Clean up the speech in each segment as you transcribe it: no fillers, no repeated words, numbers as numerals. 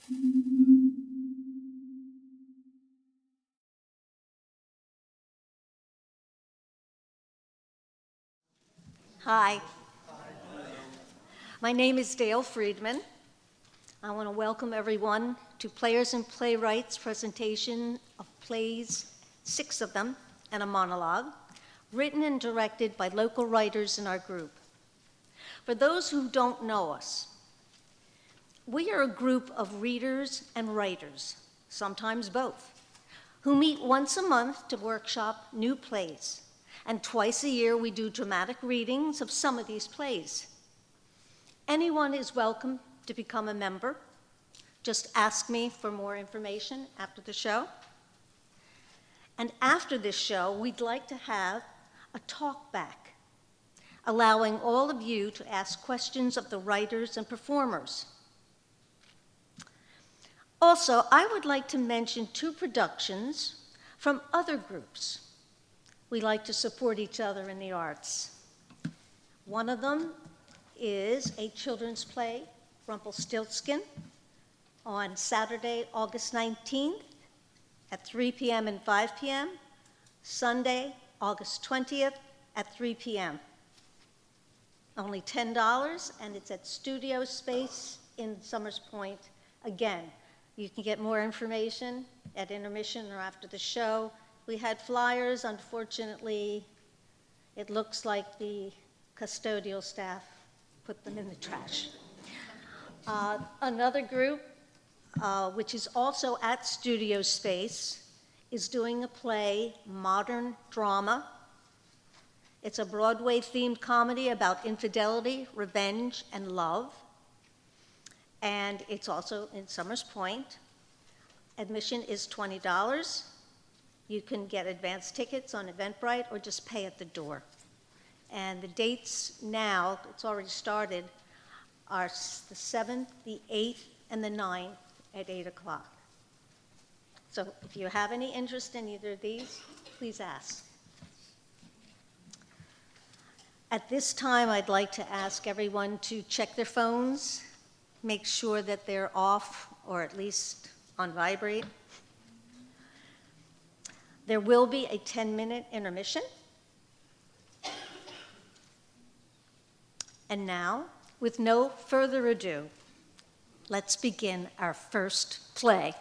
Hi. My name is Dale Friedman. I want to welcome everyone to Players and Playwrights presentation of plays, 6 of them, and a monologue, written and directed by local writers in our group. For those who don't know us, we are a group of readers and writers, sometimes both, who meet once a month to workshop new plays. And twice a year, we do dramatic readings of some of these plays. Anyone is welcome to become a member. Just ask me for more information after the show. And after this show, we'd like to have a talk back, allowing all of you to ask questions of the writers and performers. Also, I would like to mention 2 productions from other groups. We like to support each other in the arts. One of them is a children's play, Rumpelstiltskin, on Saturday, August 19th at 3 p.m. and 5 p.m., Sunday, August 20th at 3 p.m. Only $10, and it's at Studio Space in Summers Point. Again, you can get more information at intermission or after the show. We had flyers. Unfortunately, it looks like the custodial staff put them in the trash. Another group, which is also at Studio Space, is doing a play, Modern Drama. It's a Broadway-themed comedy about infidelity, revenge, and love. And it's also in Summers Point. Admission is $20. You can get advance tickets on Eventbrite or just pay at the door. And the dates now, it's already started, are the 7th, the 8th, and the 9th at 8 o'clock. So if you have any interest in either of these, please ask. At this time, I'd like to ask everyone to check their phones, make sure that they're off or at least on vibrate. There will be a 10-minute intermission. And now, with no further ado, let's begin our first play.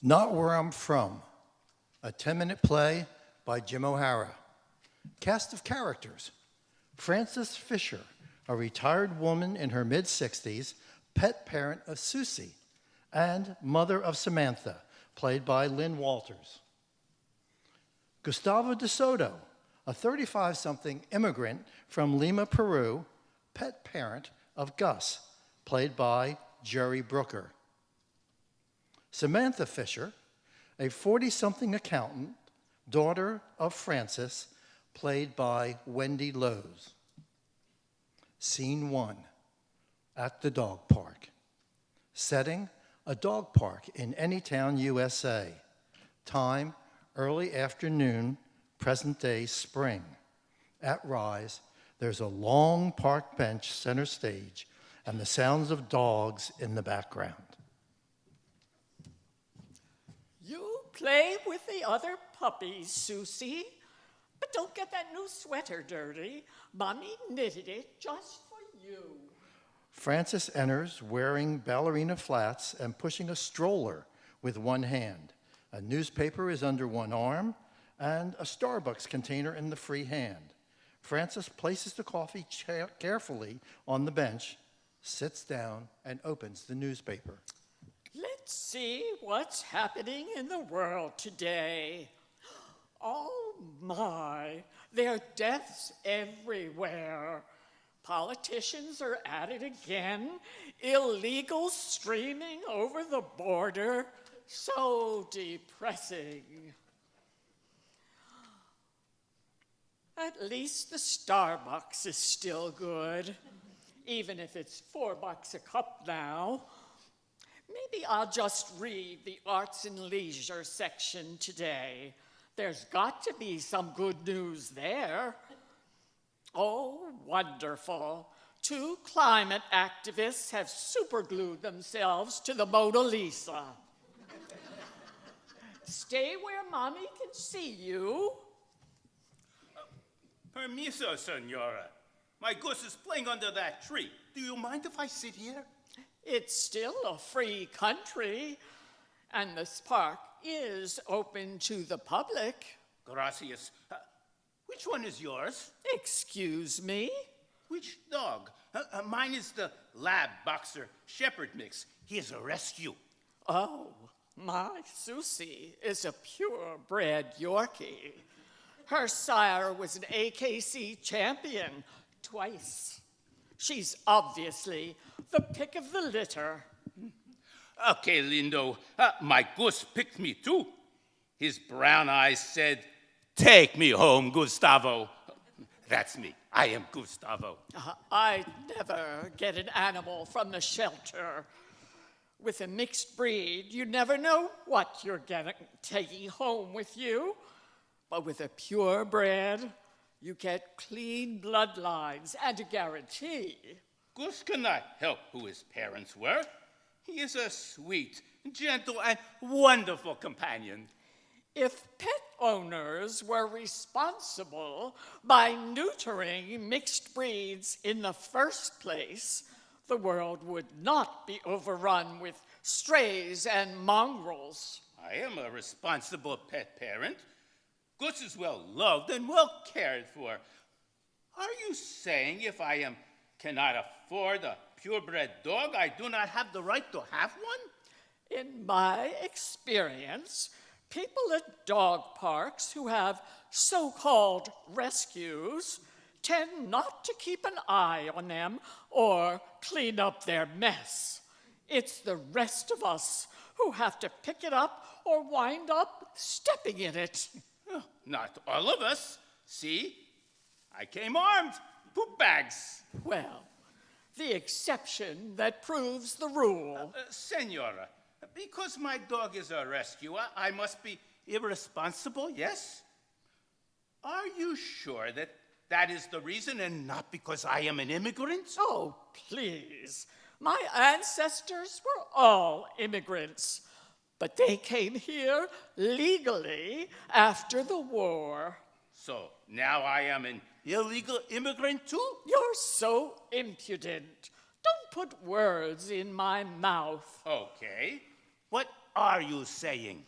Not Where I'm From, a 10-minute play by Jim O'Hara. Cast of characters: Frances Fisher, a retired woman in her mid-60s, pet parent of Susie, and mother of Samantha, played by Lynn Walters. Gustavo de Soto, a 35-something immigrant from Lima, Peru, pet parent of Gus, played by Jerry Brooker. Samantha Fisher, a 40-something accountant, daughter of Francis, played by Wendy Lowe's. Scene 1, at the dog park. Setting, a dog park in Anytown, USA. Time, early afternoon, present-day spring. At Rise, there's a long park bench center stage and the sounds of dogs in the background. You play with the other puppies, Susie, but don't get that new sweater dirty. Mommy knitted it just for you. Frances enters wearing ballerina flats and pushing a stroller with one hand. A newspaper is under one arm and a Starbucks container in the free hand. Frances places the coffee carefully on the bench, sits down, and opens the newspaper. Let's see what's happening in the world today. Oh my, there are deaths everywhere. Politicians are at it again. Illegals streaming over the border. So depressing. At least the Starbucks is still good, even if it's $4 a cup now. Maybe I'll just read the Arts and Leisure section today. There's got to be some good news there. Oh, wonderful. 2 climate activists have superglued themselves to the Mona Lisa. Stay where Mommy can see you. Permiso, senora. My goose is playing under that tree. Do you mind if I sit here? It's still a free country, and this park is open to the public. Gracias. Which one is yours? Excuse me? Which dog? Mine is the lab boxer shepherd mix. He is a rescue. Oh, my Susie is a purebred Yorkie. Her sire was an AKC champion twice. She's obviously the pick of the litter. Okay, Lindo. My goose picked me too. His brown eyes said, "Take me home, Gustavo." That's me. I am Gustavo. I never get an animal from the shelter. With a mixed breed, you never know what you're taking home with you. But with a purebred, you get clean bloodlines and a guarantee. Goose cannot help who his parents were. He is a sweet, gentle, and wonderful companion. If pet owners were responsible by neutering mixed breeds in the first place, the world would not be overrun with strays and mongrels. I am a responsible pet parent. Goose is well loved and well cared for. Are you saying if I cannot afford a purebred dog, I do not have the right to have one? In my experience, people at dog parks who have so-called rescues tend not to keep an eye on them or clean up their mess. It's the rest of us who have to pick it up or wind up stepping in it. Not all of us. See, I came armed. Poop bags. Well, the exception that proves the rule. Senora, because my dog is a rescue, I must be irresponsible, yes? Are you sure that that is the reason and not because I am an immigrant? Oh, please. My ancestors were all immigrants, but they came here legally after the war. So now I am an illegal immigrant too? You're so impudent. Don't put words in my mouth. Okay. What are you saying?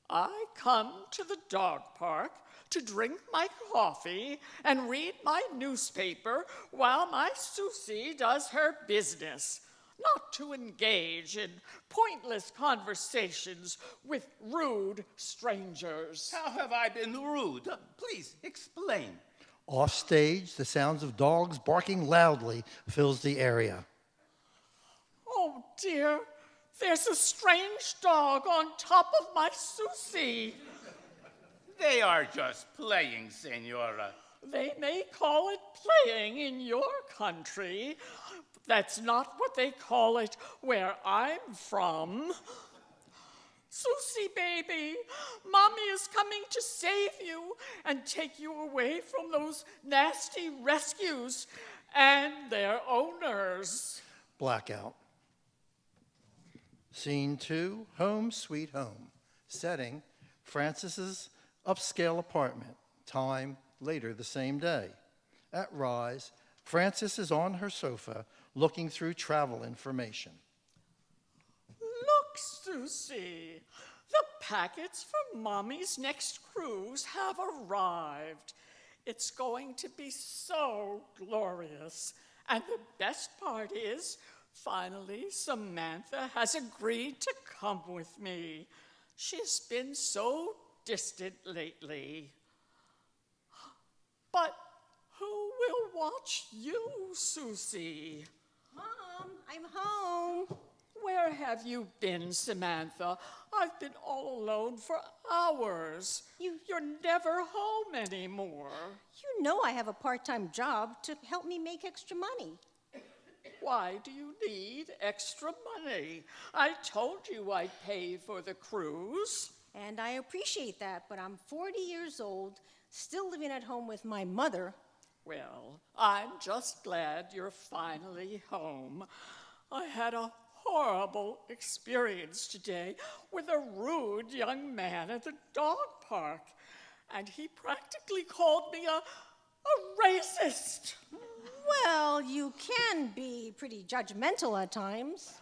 I come to the dog park to drink my coffee and read my newspaper while my Susie does her business, not to engage in pointless conversations with rude strangers. How have I been rude? Please explain. Off stage, the sounds of dogs barking loudly fills the area. Oh dear, there's a strange dog on top of my Susie. They are just playing, Senora. They may call it playing in your country. That's not what they call it where I'm from. Susie, baby, Mommy is coming to save you and take you away from those nasty rescues and their owners. Blackout. Scene 2, Home Sweet Home. Setting, Francis's upscale apartment. Time, later the same day. At Rise, Frances is on her sofa looking through travel information. Look, Susie, the packets for Mommy's next cruise have arrived. It's going to be so glorious. And the best part is, finally, Samantha has agreed to come with me. She's been so distant lately. But who will watch you, Susie? Mom, I'm home. Where have you been, Samantha? I've been all alone for hours. You're never home anymore. You know I have a part-time job to help me make extra money. why do you need extra money? I told you I'd pay for the cruise. And I appreciate that, but I'm 40 years old, still living at home with my mother. Well, I'm just glad you're finally home. I had a horrible experience today with a rude young man at the dog park, and he practically called me a racist. Well, you can be pretty judgmental at times.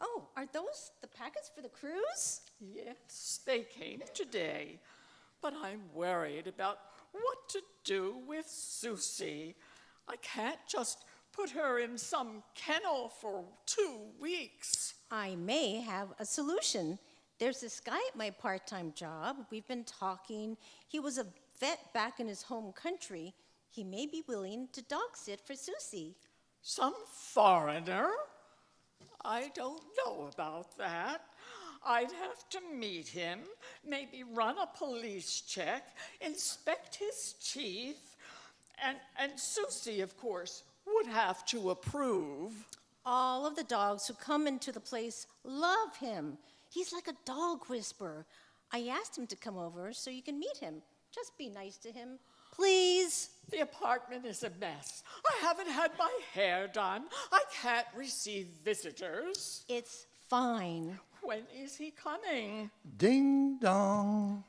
Oh, are those the packets for the cruise? Yes, they came today, but I'm worried about what to do with Susie. I can't just put her in some kennel for 2 weeks. I may have a solution. There's this guy at my part-time job. We've been talking. He was a vet back in his home country. He may be willing to dog sit for Susie. Some foreigner? I don't know about that. I'd have to meet him, maybe run a police check, inspect his teeth, and Susie, of course, would have to approve. All of the dogs who come into the place love him. He's like a dog whisperer. I asked him to come over so you can meet him. Just be nice to him, please. The apartment is a mess. I haven't had my hair done. I can't receive visitors. It's fine. When is he coming? Ding dong.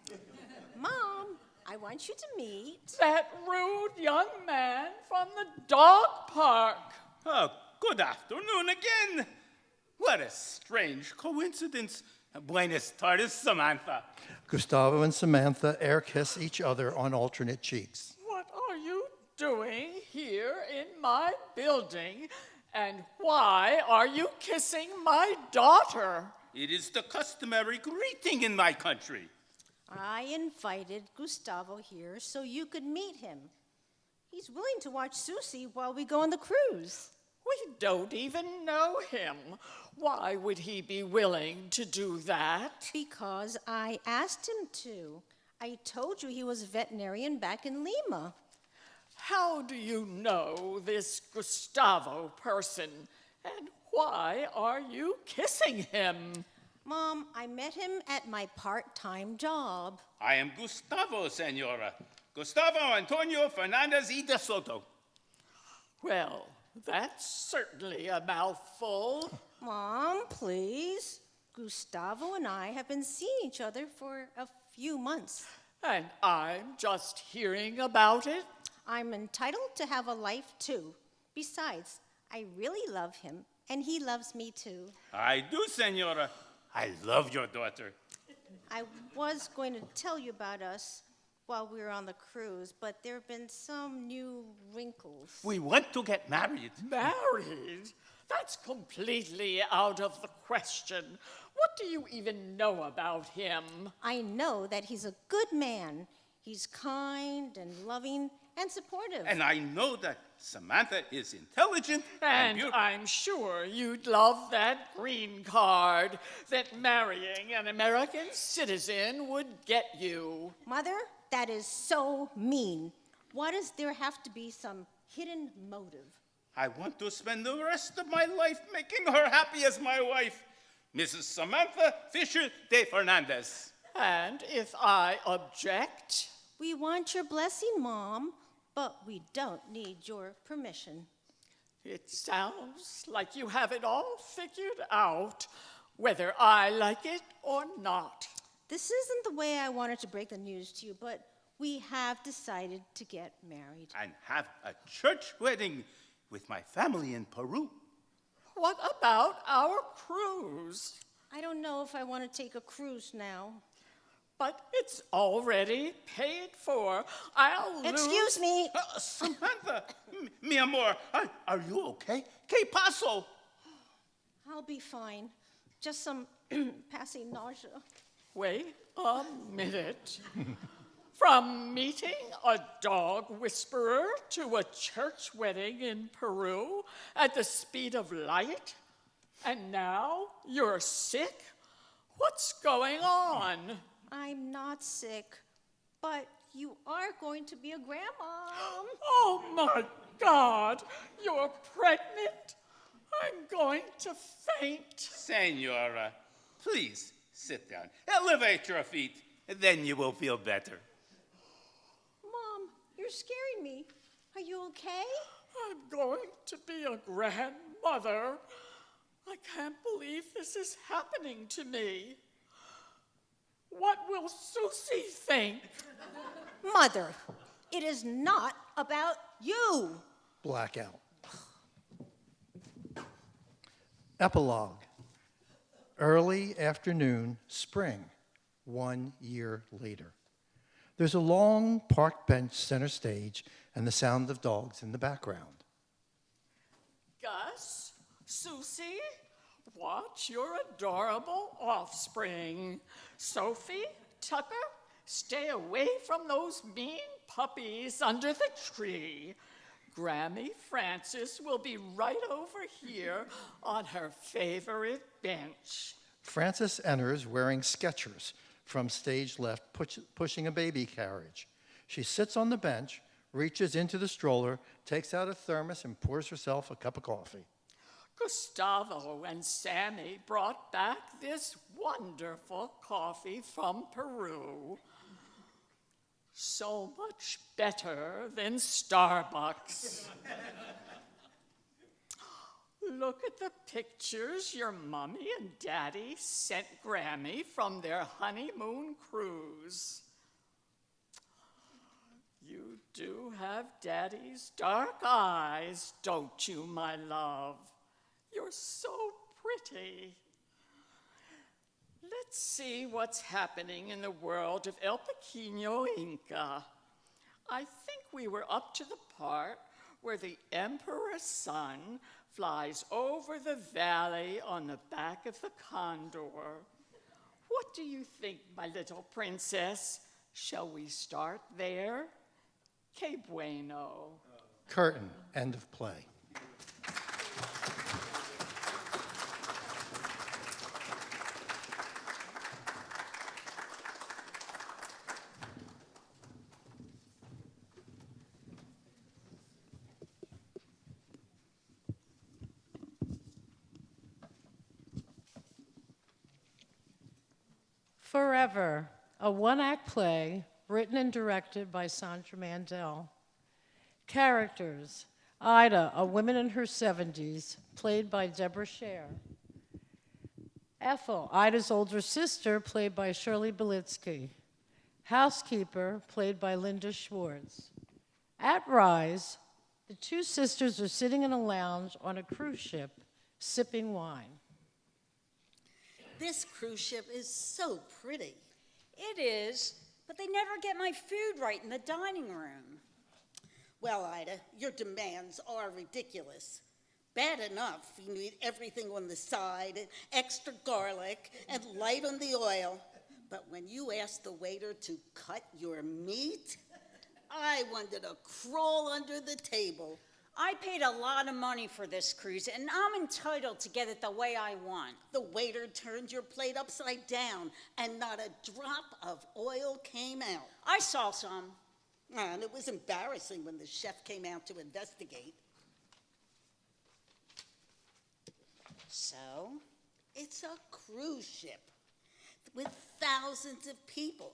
Mom, I want you to meet. That rude young man from the dog park. Oh, good afternoon again. What a strange coincidence. Buenas tardes, Samantha. Gustavo and Samantha air kiss each other on alternate cheeks. What are you doing here in my building? And why are you kissing my daughter? It is the customary greeting in my country. I invited Gustavo here so you could meet him. He's willing to watch Susie while we go on the cruise. We don't even know him. Why would he be willing to do that? Because I asked him to. I told you he was a veterinarian back in Lima. How do you know this Gustavo person? And why are you kissing him? Mom, I met him at my part-time job. I am Gustavo, Senora. Gustavo Antonio Fernandez y de Soto. Well, that's certainly a mouthful. Mom, please. Gustavo and I have been seeing each other for a few months. And I'm just hearing about it? I'm entitled to have a life, too. Besides, I really love him, and he loves me, too. I do, Senora. I love your daughter. I was going to tell you about us while we were on the cruise, but there have been some new wrinkles. We want to get married. Married? That's completely out of the question. What do you even know about him? I know that he's a good man. He's kind and loving and supportive. And I know that Samantha is intelligent And beautiful. I'm sure you'd love that green card that marrying an American citizen would get you. Mother, that is so mean. Why does there have to be some hidden motive? I want to spend the rest of my life making her happy as my wife, Mrs. Samantha Fisher de Fernandez. And if I object? We want your blessing, Mom, but we don't need your permission. It sounds like you have it all figured out, whether I like it or not. This isn't the way I wanted to break the news to you, but we have decided to get married. And have a church wedding with my family in Peru. What about our cruise? I don't know if I want to take a cruise now. But it's already paid for. I'll lose. Excuse me. Samantha, mi amor, are you okay? ¿Qué pasó? I'll be fine. Just some passing nausea. Wait a minute. From meeting a dog whisperer to a church wedding in Peru at the speed of light? And now you're sick? What's going on? I'm not sick, but you are going to be a grandma. Oh my God, you're pregnant? I'm going to faint. Senora, please sit down. Elevate your feet, and then you will feel better. Mom, you're scaring me. Are you okay? I'm going to be a grandmother. I can't believe this is happening to me. What will Susie think? Mother, it is not about you. Blackout. Epilogue. Early afternoon, spring, 1 year later. There's a long park bench center stage and the sound of dogs in the background. Gus, Susie, watch your adorable offspring. Sophie, Tucker, stay away from those mean puppies under the tree. Grammy Frances will be right over here on her favorite bench. Frances enters wearing Skechers from stage left, pushing a baby carriage. She sits on the bench, reaches into the stroller, takes out a thermos, and pours herself a cup of coffee. Gustavo and Sammy brought back this wonderful coffee from Peru. So much better than Starbucks. Look at the pictures your mommy and daddy sent Grammy from their honeymoon cruise. You do have daddy's dark eyes, don't you, my love? You're so pretty. Let's see what's happening in the world of El Pequeño Inca. I think we were up to the part where the emperor's son flies over the valley on the back of the condor. What do you think, my little princess? Shall we start there? Que bueno. Curtain. End of play. Forever, a one-act play written and directed by Sandra Mandel. Characters: Ida, a woman in her 70s, played by Deborah Scher. Ethel, Ida's older sister, played by Shirley Belitsky. Housekeeper, played by Linda Schwartz. At Rise, the two sisters are sitting in a lounge on a cruise ship, sipping wine. This cruise ship is so pretty. It is, but they never get my food right in the dining room. Well, Ida, your demands are ridiculous. Bad enough you need everything on the side, extra garlic, and light on the oil. But when you ask the waiter to cut your meat, I wanted to crawl under the table. I paid a lot of money for this cruise, and I'm entitled to get it the way I want. The waiter turned your plate upside down, and not a drop of oil came out. I saw some. And it was embarrassing when the chef came out to investigate. So? It's a cruise ship with thousands of people.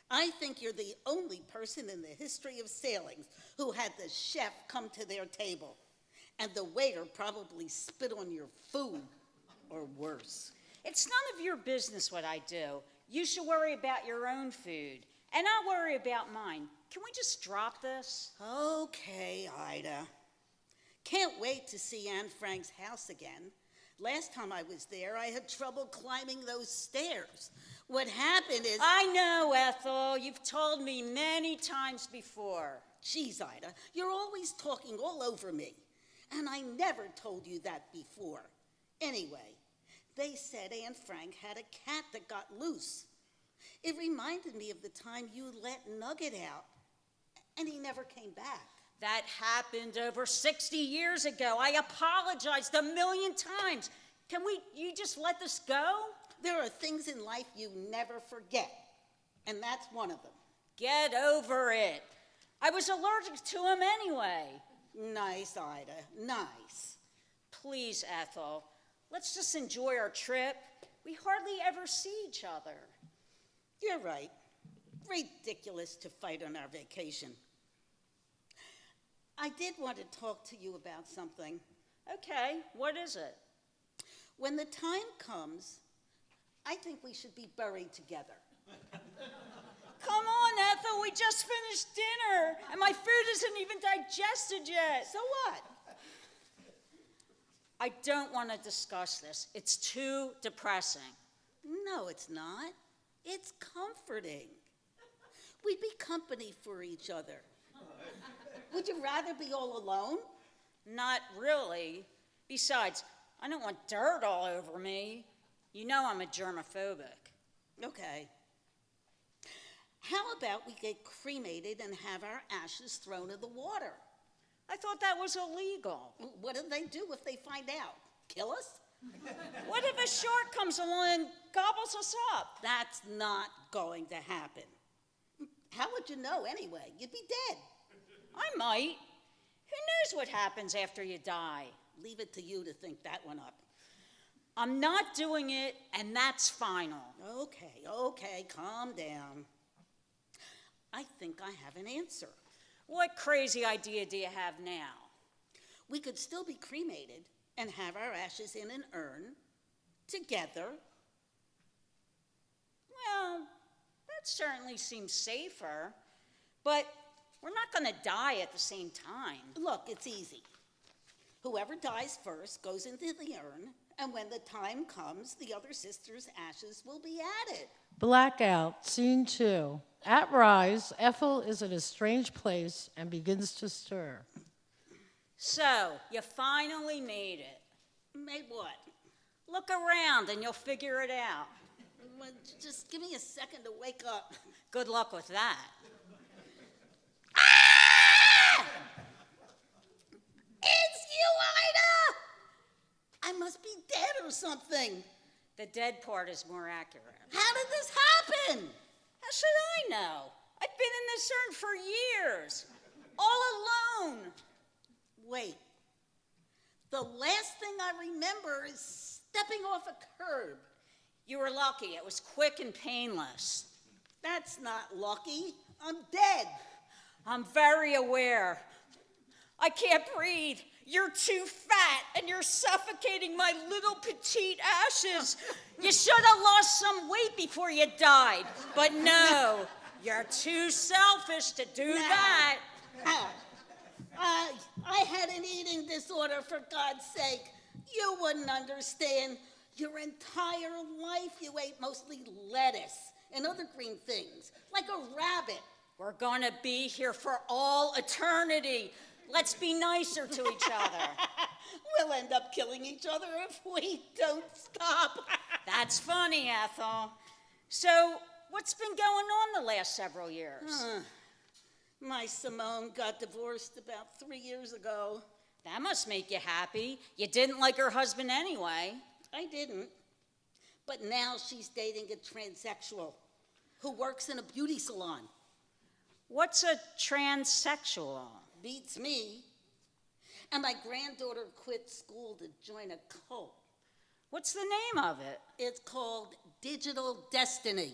I think you're the only person in the history of sailing who had the chef come to their table. And the waiter probably spit on your food, or worse. It's none of your business what I do. You should worry about your own food, and I'll worry about mine. Can we just drop this? Okay, Ida. Can't wait to see Anne Frank's house again. Last time I was there, I had trouble climbing those stairs. What happened is... I know, Ethel. You've told me many times before. Geez, Ida, you're always talking all over me. And I never told you that before. Anyway, they said Anne Frank had a cat that got loose. It reminded me of the time you let Nugget out, and he never came back. That happened over 60 years ago. I apologized a million times. You just let this go? There are things in life you never forget, and that's one of them. Get over it. I was allergic to him anyway. Nice, Ida, nice. Please, Ethel, let's just enjoy our trip. We hardly ever see each other. You're right. Ridiculous to fight on our vacation. I did want to talk to you about something. Okay, what is it? When the time comes, I think we should be buried together. Come on, Ethel, we just finished dinner, and my food isn't even digested yet. So what? I don't want to discuss this. It's too depressing. No, it's not. It's comforting. We'd be company for each other. Would you rather be all alone? Not really. Besides, I don't want dirt all over me. You know I'm a germophobic. Okay. How about we get cremated and have our ashes thrown in the water? I thought that was illegal. What do they do if they find out? Kill us? What if a shark comes along and gobbles us up? That's not going to happen. How would you know anyway? You'd be dead. I might. Who knows what happens after you die? Leave it to you to think that one up. I'm not doing it, and that's final. Okay, calm down. I think I have an answer. What crazy idea do you have now? We could still be cremated and have our ashes in an urn together. Well, that certainly seems safer, but we're not going to die at the same time. Look, it's easy. Whoever dies first goes into the urn, and when the time comes, the other sister's ashes will be added. Blackout, scene 2. At Rise, Ethel is in a strange place and begins to stir. So, you finally made it. Made what? Look around and you'll figure it out. Well, just give me a second to wake up. Good luck with that. It's you, Ida! I must be dead or something. The dead part is more accurate. How did this happen? How should I know? I've been in this urn for years, all alone. Wait. The last thing I remember is stepping off a curb. You were lucky. It was quick and painless. That's not lucky. I'm dead. I'm very aware. I can't breathe. You're too fat, and you're suffocating my little petite ashes. You should have lost some weight before you died. But no, you're too selfish to do that. I had an eating disorder, for God's sake. You wouldn't understand. Your entire life you ate mostly lettuce and other green things, like a rabbit. We're going to be here for all eternity. Let's be nicer to each other. We'll end up killing each other if we don't stop. That's funny, Ethel. So, what's been going on the last several years? My Simone got divorced about 3 years ago. That must make you happy. You didn't like her husband anyway. I didn't. But now she's dating a transsexual who works in a beauty salon. What's a transsexual? Beats me. And my granddaughter quit school to join a cult. What's the name of it? It's called Digital Destiny.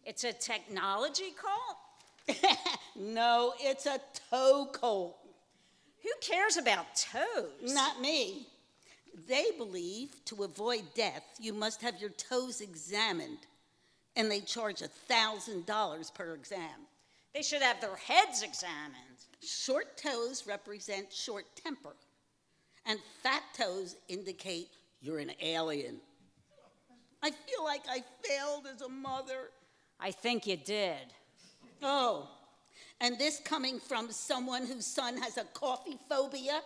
It's a technology cult? No, it's a toe cult. Who cares about toes? Not me. They believe to avoid death, you must have your toes examined, and they charge $1,000 per exam. They should have their heads examined. Short toes represent short temper, and fat toes indicate you're an alien. I feel like I failed as a mother. I think you did. Oh, and this coming from someone whose son has a coffee phobia?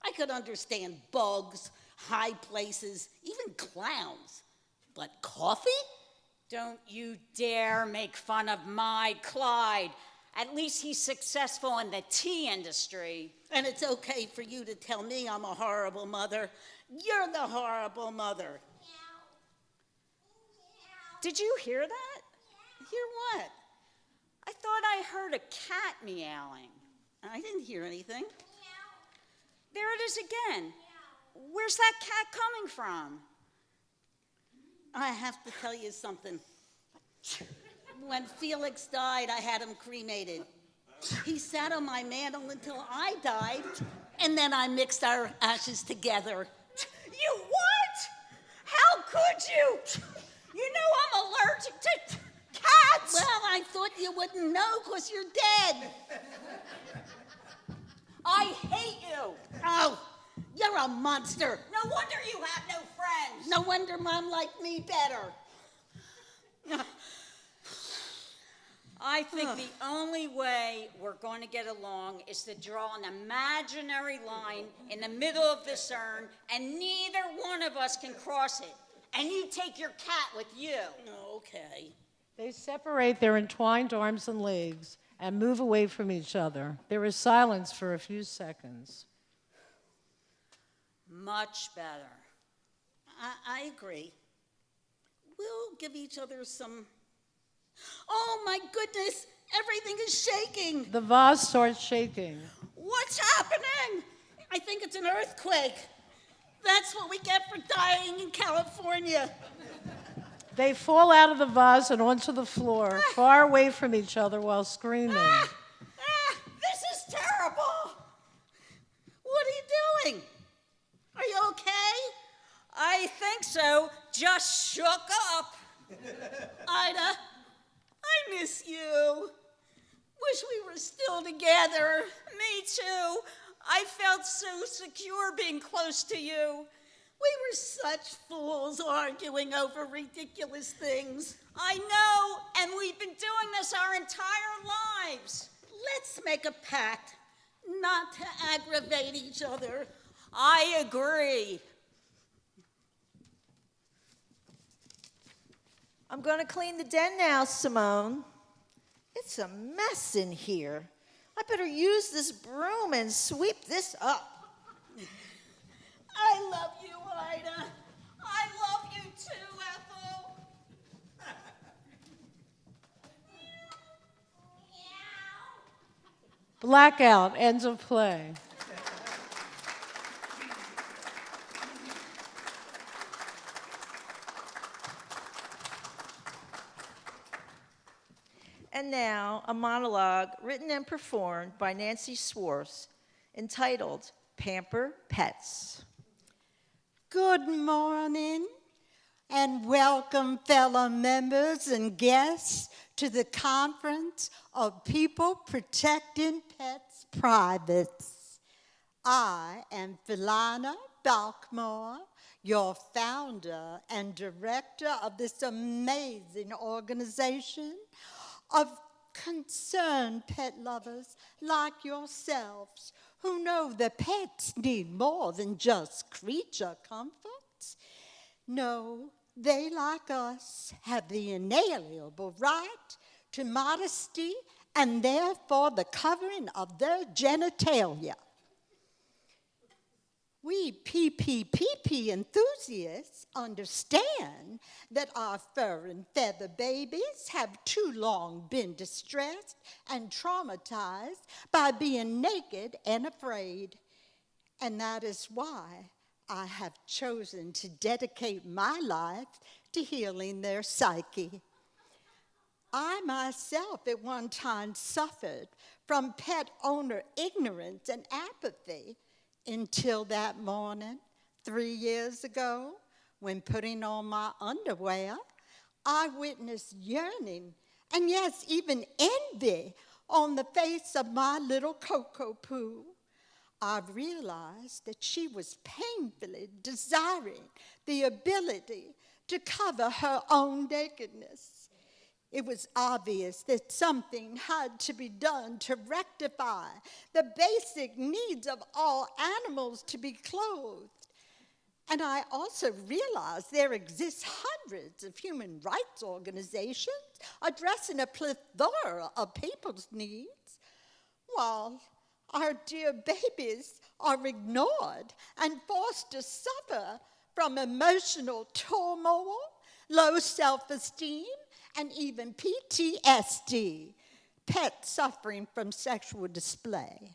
I could understand bugs, high places, even clowns. But coffee? Don't you dare make fun of my Clyde. At least he's successful in the tea industry. And it's okay for you to tell me I'm a horrible mother. You're the horrible mother. Did you hear that? Hear what? I thought I heard a cat meowing. I didn't hear anything. There it is again. Where's that cat coming from? I have to tell you something. When Felix died, I had him cremated. He sat on my mantle until I died, and then I mixed our ashes together. You what? How could you? You know I'm allergic to cats. Well, I thought you wouldn't know because you're dead. I hate you. Oh, you're a monster. No wonder you have no friends. No wonder Mom liked me better. I think the only way we're going to get along is to draw an imaginary line in the middle of this urn, and neither one of us can cross it. And you take your cat with you. Okay. They separate their entwined arms and legs and move away from each other. There is silence for a few seconds. Much better. I agree. We'll give each other some... Oh, my goodness. Everything is shaking. The vase starts shaking. What's happening? I think it's an earthquake. That's what we get for dying in California. They fall out of the vase and onto the floor, far away from each other while screaming. This is terrible. What are you doing? Are you okay? I think so. Just shook up. Ida, I miss you. Wish we were still together. Me too. I felt so secure being close to you. We were such fools arguing over ridiculous things. I know, and we've been doing this our entire lives. Let's make a pact not to aggravate each other. I agree. I'm going to clean the den now, Simone. It's a mess in here. I better use this broom and sweep this up. I love you, Ida. I love you too, Ethel. Blackout, end of play. And now, a monologue written and performed by Nancy Swartz, entitled Pamper Pets. Good morning and welcome, fellow members and guests, to the Conference of People Protecting Pets Privates. I am Philana Balkmore, your founder and director of this amazing organization of concerned pet lovers like yourselves who know that pets need more than just creature comforts. No, they, like us, have the inalienable right to modesty and therefore the covering of their genitalia. We PPPP enthusiasts understand that our fur and feather babies have too long been distressed and traumatized by being naked and afraid. And that is why I have chosen to dedicate my life to healing their psyche. I myself at one time suffered from pet owner ignorance and apathy, until that morning, 3 years ago, when putting on my underwear, I witnessed yearning and yes, even envy on the face of my little Cocoa Poo. I realized that she was painfully desiring the ability to cover her own nakedness. It was obvious that something had to be done to rectify the basic needs of all animals to be clothed. And I also realized there exist hundreds of human rights organizations addressing a plethora of people's needs, while our dear babies are ignored and forced to suffer from emotional turmoil, low self-esteem, and even PTSD, pets suffering from sexual display.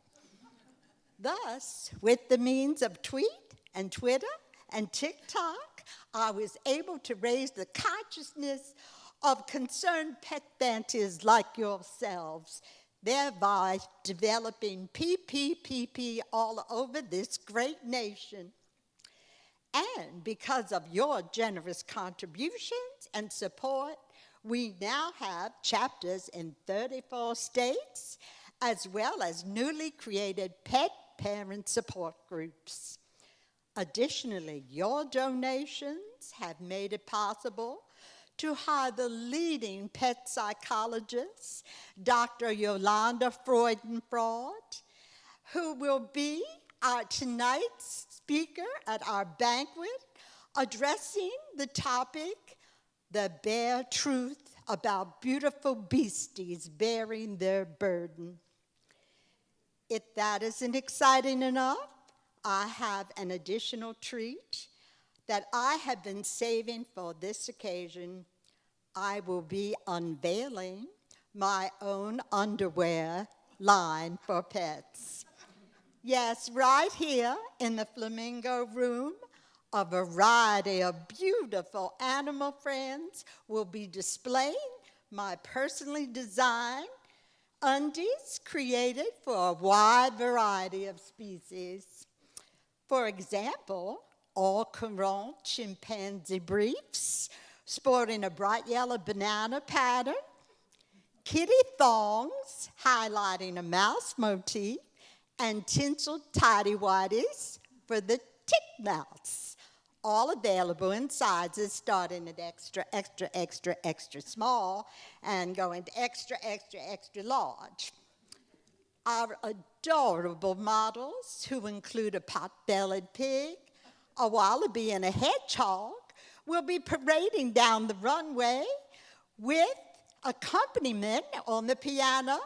Thus, with the means of tweet and Twitter and TikTok, I was able to raise the consciousness of concerned pet fanciers like yourselves, thereby developing PPPP all over this great nation. And because of your generous contributions and support, we now have chapters in 34 states, as well as newly created pet parent support groups. Additionally, your donations have made it possible to hire the leading pet psychologist, Dr. Yolanda Freudenfraud, who will be our tonight's speaker at our banquet, addressing the topic, the bare truth about beautiful beasties bearing their burden. If that isn't exciting enough, I have an additional treat that I have been saving for this occasion. I will be unveiling my own underwear line for pets. Yes, right here in the Flamingo Room, a variety of beautiful animal friends will be displaying my personally designed undies created for a wide variety of species. For example, all Coron chimpanzee briefs sporting a bright yellow banana pattern, kitty thongs highlighting a mouse motif, and tinseled tighty-whities for the titmouse. All available in sizes starting at extra, extra, extra, extra small and going to extra, extra, extra large. Our adorable models, who include a pot-bellied pig, a wallaby, and a hedgehog, will be parading down the runway with accompaniment on the piano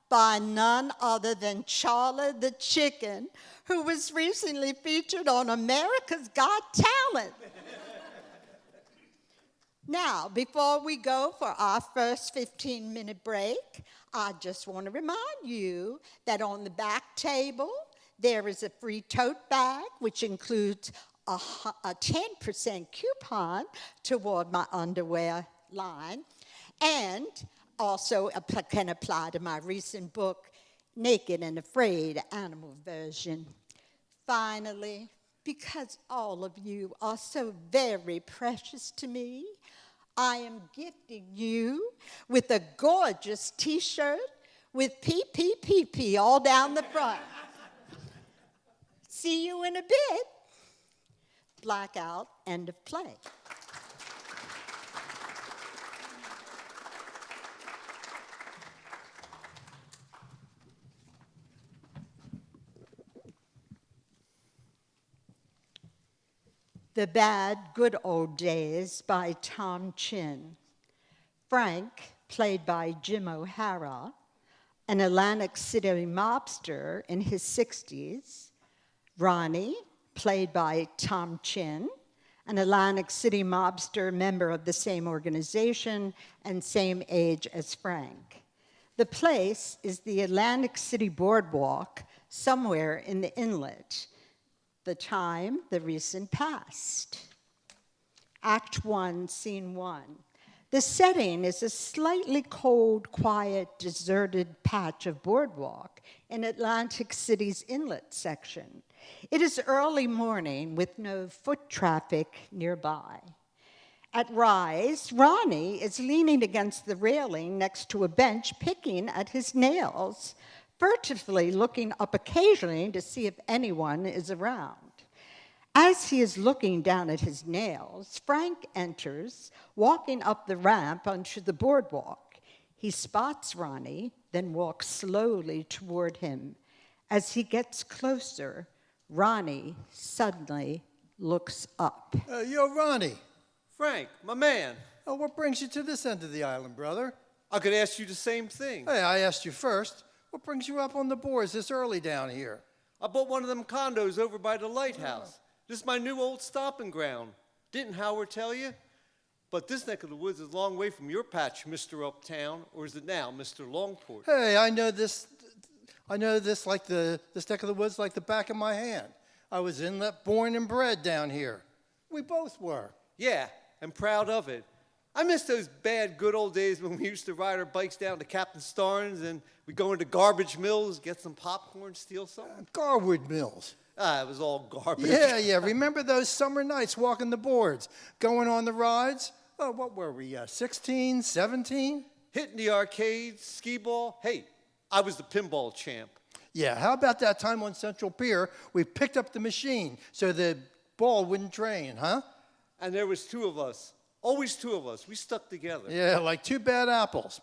by none other than Charlie the Chicken, who was recently featured on America's Got Talent. Now, before we go for our first 15-minute break, I just want to remind you that on the back table, there is a free tote bag, which includes a 10% coupon toward my underwear line, and also can apply to my recent book, Naked and Afraid, Animal Version. Finally, because all of you are so very precious to me, I am gifting you with a gorgeous t-shirt with PPPP all down the front. See you in a bit. Blackout, end of play. The Bad Good Old Days by Tom Chin. Frank, played by Jim O'Hara, an Atlantic City mobster in his 60s. Ronnie, played by Tom Chin, an Atlantic City mobster member of the same organization and same age as Frank. The place is the Atlantic City Boardwalk, somewhere in the inlet. The time, the recent past. Act 1, Scene 1. The setting is a slightly cold, quiet, deserted patch of boardwalk in Atlantic City's inlet section. It is early morning with no foot traffic nearby. At Rise, Ronnie is leaning against the railing next to a bench picking at his nails, furtively looking up occasionally to see if anyone is around. As he is looking down at his nails, Frank enters, walking up the ramp onto the boardwalk. He spots Ronnie, then walks slowly toward him. As he gets closer, Ronnie suddenly looks up. Yo, Ronnie. Frank, my man. Oh, what brings you to this end of the island, brother? I could ask you the same thing. Hey, I asked you first. What brings you up on the boards this early down here? I bought one of them condos over by the lighthouse. This is my new old stomping ground. Didn't Howard tell you? But this neck of the woods is a long way from your patch, Mr. Uptown, or is it now, Mr. Longport? Hey, I know this. I know this neck of the woods like the back of my hand. I was born and bred down here. We both were. Yeah, I'm proud of it. I miss those bad, good old days when we used to ride our bikes down to Captain Starnes and we'd go into Garbage Mills, get some popcorn, steal something. Garwood Mills. It was all garbage. Yeah. Remember those summer nights walking the boards, going on the rides? Oh, what were we, 16, 17? Hitting the arcades, skee ball. Hey, I was the pinball champ. Yeah, how about that time on Central Pier we picked up the machine so the ball wouldn't drain, huh? And there was two of us. Always two of us. We stuck together. Yeah, like two bad apples.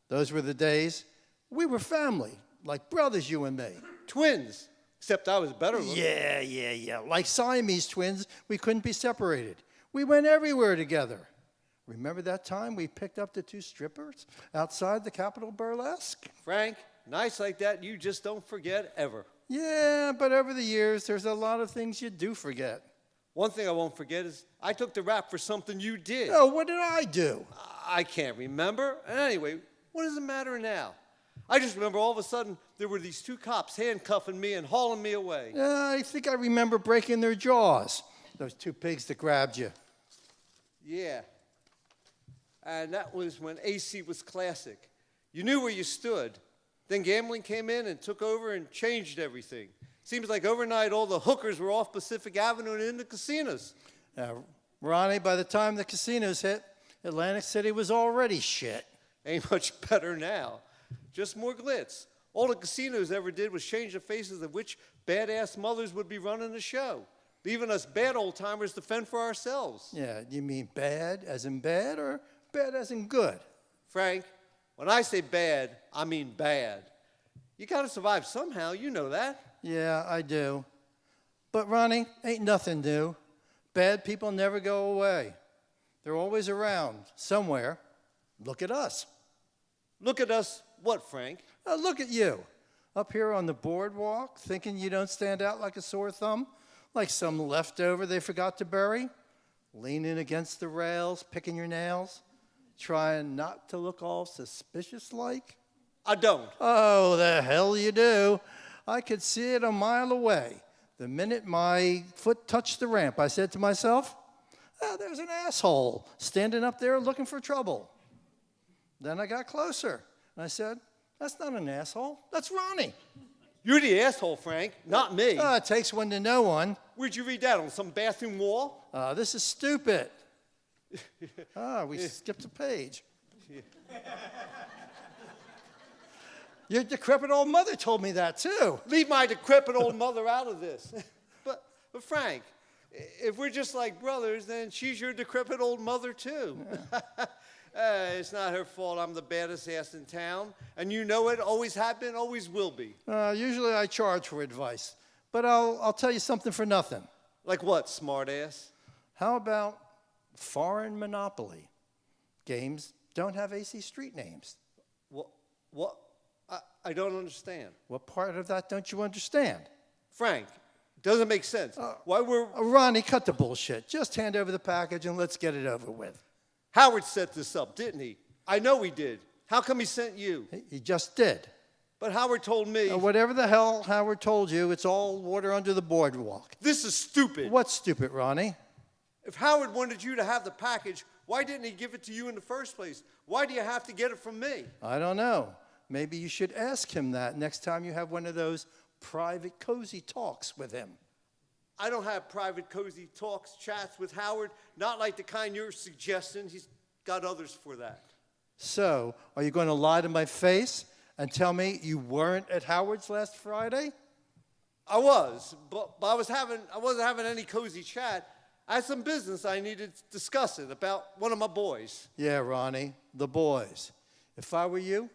Those were the days. We were family, like brothers, you and me. Twins. Except I was better looking. Yeah. Like Siamese twins, we couldn't be separated. We went everywhere together. Remember that time we picked up the two strippers outside the Capitol Burlesque? Frank, nights like that you just don't forget ever. Yeah, but over the years, there's a lot of things you do forget. One thing I won't forget is I took the rap for something you did. Oh, what did I do? I can't remember. And anyway, what does it matter now? I just remember all of a sudden there were these two cops handcuffing me and hauling me away. I think I remember breaking their jaws. Those two pigs that grabbed you. Yeah. And that was when AC was classic. You knew where you stood. Then gambling came in and took over and changed everything. Seems like overnight all the hookers were off Pacific Avenue and in the casinos. Ronnie, by the time the casinos hit, Atlantic City was already shit. Ain't much better now. Just more glitz. All the casinos ever did was change the faces of which badass mothers would be running the show, leaving us bad old-timers to fend for ourselves. Yeah, you mean bad as in bad or bad as in good? Frank, when I say bad, I mean bad. You gotta survive somehow, you know that. Yeah, I do. But Ronnie, ain't nothing new. Bad people never go away. They're always around, somewhere. Look at us. Look at us, what, Frank? Look at you, up here on the boardwalk, thinking you don't stand out like a sore thumb, like some leftover they forgot to bury, leaning against the rails, picking your nails, trying not to look all suspicious like. I don't. Oh, the hell you do. I could see it a mile away. The minute my foot touched the ramp, I said to myself, there's an asshole standing up there looking for trouble. Then I got closer, and I said, that's not an asshole, that's Ronnie. You're the asshole, Frank, not me. It takes one to know one. Where'd you read that, on some bathroom wall? This is stupid. We skipped a page. Your decrepit old mother told me that, too. Leave my decrepit old mother out of this. But Frank, if we're just like brothers, then she's your decrepit old mother, too. It's not her fault I'm the baddest ass in town. And you know it, always have been, always will be. Usually I charge for advice. But I'll tell you something for nothing. Like what, smart ass? How about foreign monopoly? Games don't have AC street names. What? I don't understand. What part of that don't you understand? Frank, doesn't make sense. Why were... Ronnie, cut the bullshit. Just hand over the package and let's get it over with. Howard set this up, didn't he? I know he did. How come he sent you? He just did. But Howard told me... Whatever the hell Howard told you, it's all water under the boardwalk. This is stupid. What's stupid, Ronnie? If Howard wanted you to have the package, why didn't he give it to you in the first place? Why do you have to get it from me? I don't know. Maybe you should ask him that next time you have one of those private, cozy talks with him. I don't have private, cozy talks, chats with Howard, not like the kind you're suggesting. He's got others for that. So, are you going to lie to my face and tell me you weren't at Howard's last Friday? I was, but I wasn't having any cozy chat. I had some business I needed to discuss it about one of my boys. Yeah, Ronnie, the boys. If I were you,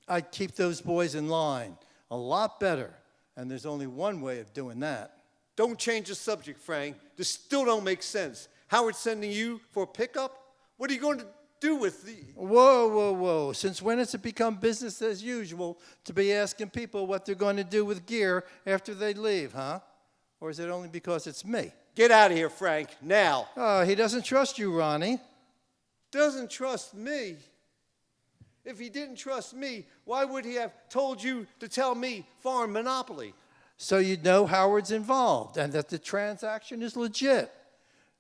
I'd keep those boys in line. A lot better. And there's only one way of doing that. Don't change the subject, Frank. This still don't make sense. Howard sending you for a pickup? What are you going to do with the... Whoa. Since when has it become business as usual to be asking people what they're going to do with gear after they leave, huh? Or is it only because it's me? Get out of here, Frank, now. He doesn't trust you, Ronnie. Doesn't trust me? If he didn't trust me, why would he have told you to tell me foreign monopoly? So you'd know Howard's involved and that the transaction is legit.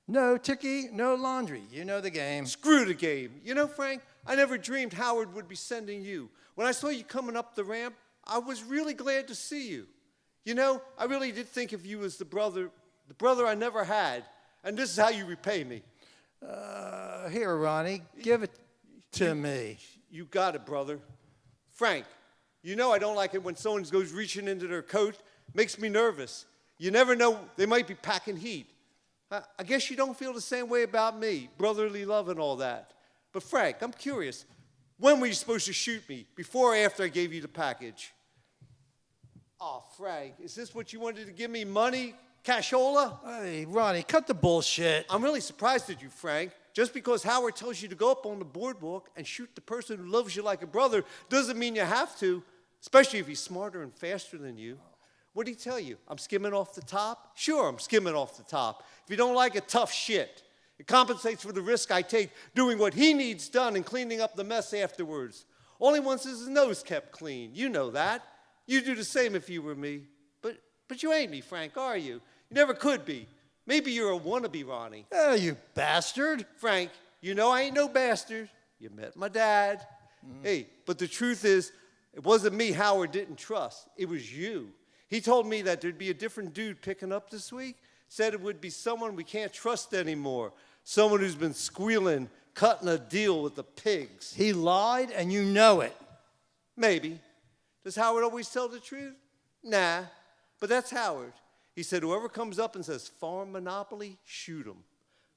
No ticky, no laundry. You know the game. Screw the game. You know, Frank, I never dreamed Howard would be sending you. When I saw you coming up the ramp, I was really glad to see you. You know, I really did think of you as the brother I never had, and this is how you repay me. Here, Ronnie, give it to me. You got it, brother. Frank, you know I don't like it when someone goes reaching into their coat. Makes me nervous. You never know, they might be packing heat. I guess you don't feel the same way about me, brotherly love and all that. But Frank, I'm curious, when were you supposed to shoot me? Before or after I gave you the package? Oh, Frank, is this what you wanted to give me, money? Cashola? Hey, Ronnie, cut the bullshit. I'm really surprised at you, Frank. Just because Howard tells you to go up on the boardwalk and shoot the person who loves you like a brother doesn't mean you have to, especially if he's smarter and faster than you. What did he tell you? I'm skimming off the top? Sure, I'm skimming off the top. If you don't like it, tough shit. It compensates for the risk I take doing what he needs done and cleaning up the mess afterwards. All he wants is his nose kept clean. You know that. You'd do the same if you were me. But you ain't me, Frank, are you? You never could be. Maybe you're a wannabe Ronnie. Oh, you bastard. Frank, you know I ain't no bastard. You met my dad. Hey, but the truth is, it wasn't me Howard didn't trust. It was you. He told me that there'd be a different dude picking up this week. Said it would be someone we can't trust anymore. Someone who's been squealing, cutting a deal with the pigs. He lied, and you know it. Maybe. Does Howard always tell the truth? Nah, but that's Howard. He said whoever comes up and says farm monopoly, shoot him.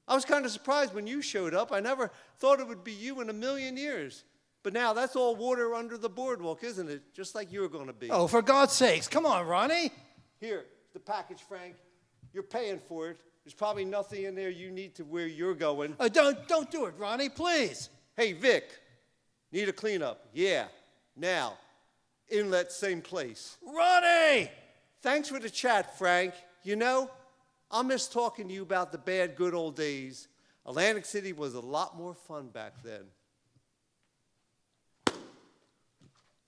I was kind of surprised when you showed up. I never thought it would be you in a million years. But now that's all water under the boardwalk, isn't it? Just like you were going to be. Oh, for God's sakes, come on, Ronnie. Here, the package, Frank. You're paying for it. There's probably nothing in there you need to where you're going. Don't do it, Ronnie, please. Hey, Vic, need a cleanup. Yeah, now, inlet, same place. Ronnie! Thanks for the chat, Frank. You know, I'll miss talking to you about the bad, good old days. Atlantic City was a lot more fun back then.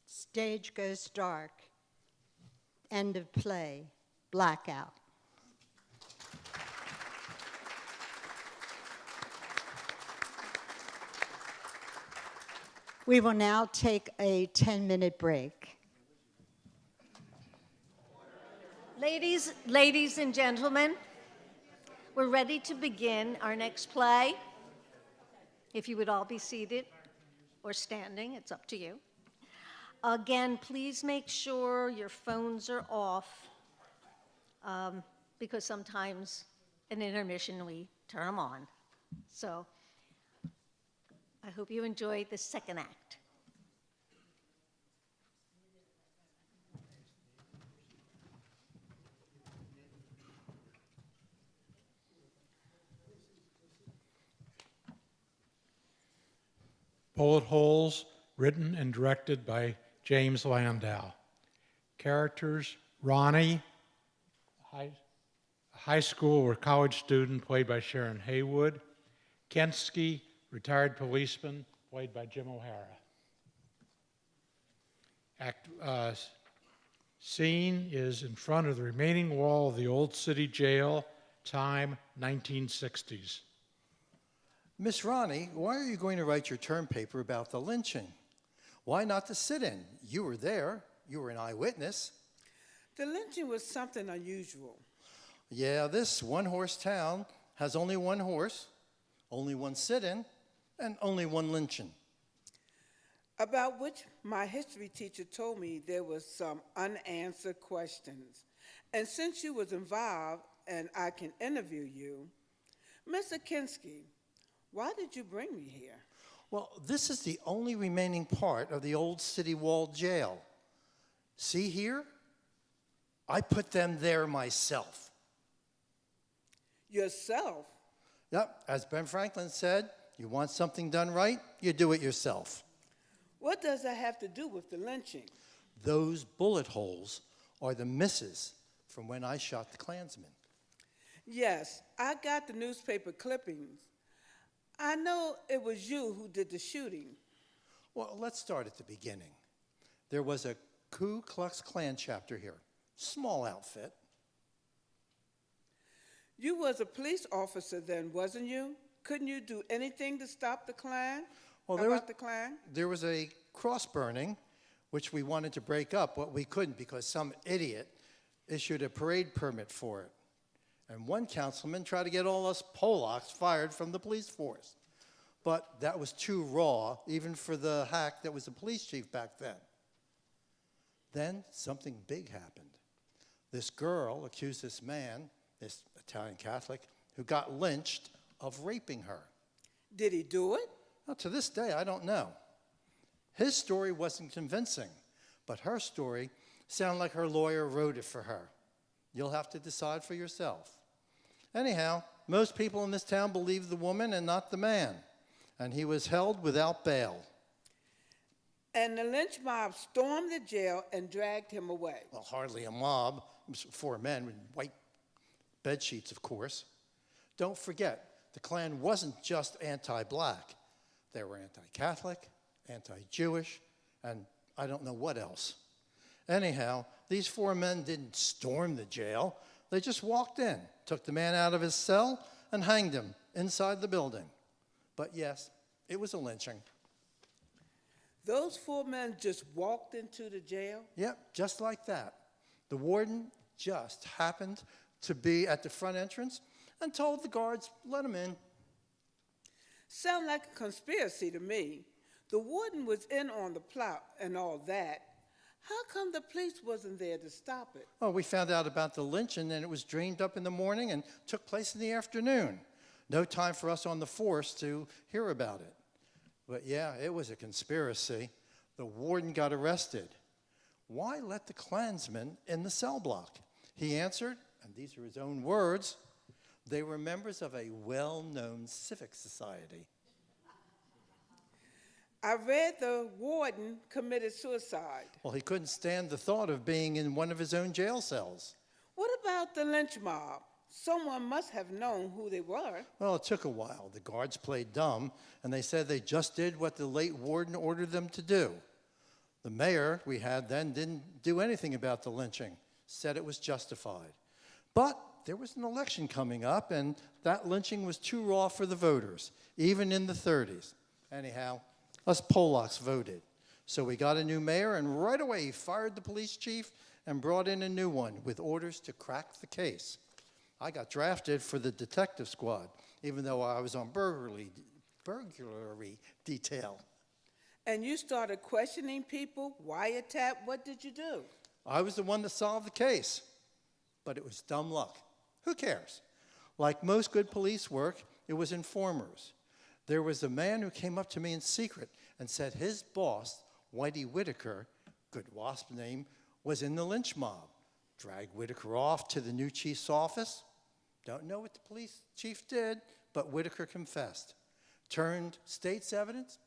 Stage goes dark. End of play. Blackout. We will now take a 10-minute break. Ladies and gentlemen, we're ready to begin our next play. If you would all be seated or standing, it's up to you. Again, please make sure your phones are off because sometimes in intermission we turn them on. So I hope you enjoy the second act. Bullet Holes, written and directed by James Landau. Characters: Ronnie, a high school or college student, played by Sharon Haywood. Kensky, retired policeman, played by Jim O'Hara. Scene is in front of the remaining wall of the old city jail, time 1960s. Miss Ronnie, why are you going to write your term paper about the lynching? Why not the sit-in? You were there. You were an eyewitness. The lynching was something unusual. Yeah, this one-horse town has only one horse, only one sit-in, and only one lynching. About which my history teacher told me there was some unanswered questions. And since you was involved and I can interview you, Mr. Kensky, why did you bring me here? Well, this is the only remaining part of the old city wall jail. See here? I put them there myself. Yourself? Yep, as Ben Franklin said, you want something done right, you do it yourself. What does that have to do with the lynching? Those bullet holes are the misses from when I shot the Klansmen. Yes, I got the newspaper clippings. I know it was you who did the shooting. Well, let's start at the beginning. There was a Ku Klux Klan chapter here. Small outfit. You was a police officer then, wasn't you? Couldn't you do anything to stop the Klan? Well, The Klan? there was a cross burning, which we wanted to break up, but we couldn't because some idiot issued a parade permit for it. And one councilman tried to get all us Polacks fired from the police force. But that was too raw, even for the hack that was the police chief back then. Then something big happened. This girl accused this man, this Italian Catholic, who got lynched, of raping her. Did he do it? Well, to this day, I don't know. His story wasn't convincing, but her story sounded like her lawyer wrote it for her. You'll have to decide for yourself. Anyhow, most people in this town believe the woman and not the man, and he was held without bail. And the lynch mob stormed the jail and dragged him away. Well, hardly a mob. It was 4 men with white bed sheets, of course. Don't forget, the Klan wasn't just anti-black. They were anti-Catholic, anti-Jewish, and I don't know what else. Anyhow, these 4 men didn't storm the jail. They just walked in, took the man out of his cell, and hanged him inside the building. But yes, it was a lynching. Those 4 men just walked into the jail? Yep, just like that. The warden just happened to be at the front entrance and told the guards, let him in. Sound like a conspiracy to me. The warden was in on the plot and all that. How come the police wasn't there to stop it? Well, we found out about the lynching, and it was dreamed up in the morning and took place in the afternoon. No time for us on the force to hear about it. But yeah, it was a conspiracy. The warden got arrested. Why let the Klansmen in the cell block? He answered, and these are his own words, they were members of a well-known civic society. I read the warden committed suicide. Well, he couldn't stand the thought of being in one of his own jail cells. What about the lynch mob? Someone must have known who they were. Well, it took a while. The guards played dumb, and they said they just did what the late warden ordered them to do. The mayor we had then didn't do anything about the lynching, said it was justified. But there was an election coming up, and that lynching was too raw for the voters, even in the 30s. Anyhow, us Polacks voted. So we got a new mayor, and right away he fired the police chief and brought in a new one with orders to crack the case. I got drafted for the detective squad, even though I was on burglary detail. And you started questioning people, wiretap, what did you do? I was the one that solved the case, but it was dumb luck. Who cares? Like most good police work, it was informers. There was a man who came up to me in secret and said his boss, Whitey Whitaker, good WASP name, was in the lynch mob. Dragged Whitaker off to the new chief's office. Don't know what the police chief did, but Whitaker confessed. Turned state's evidence,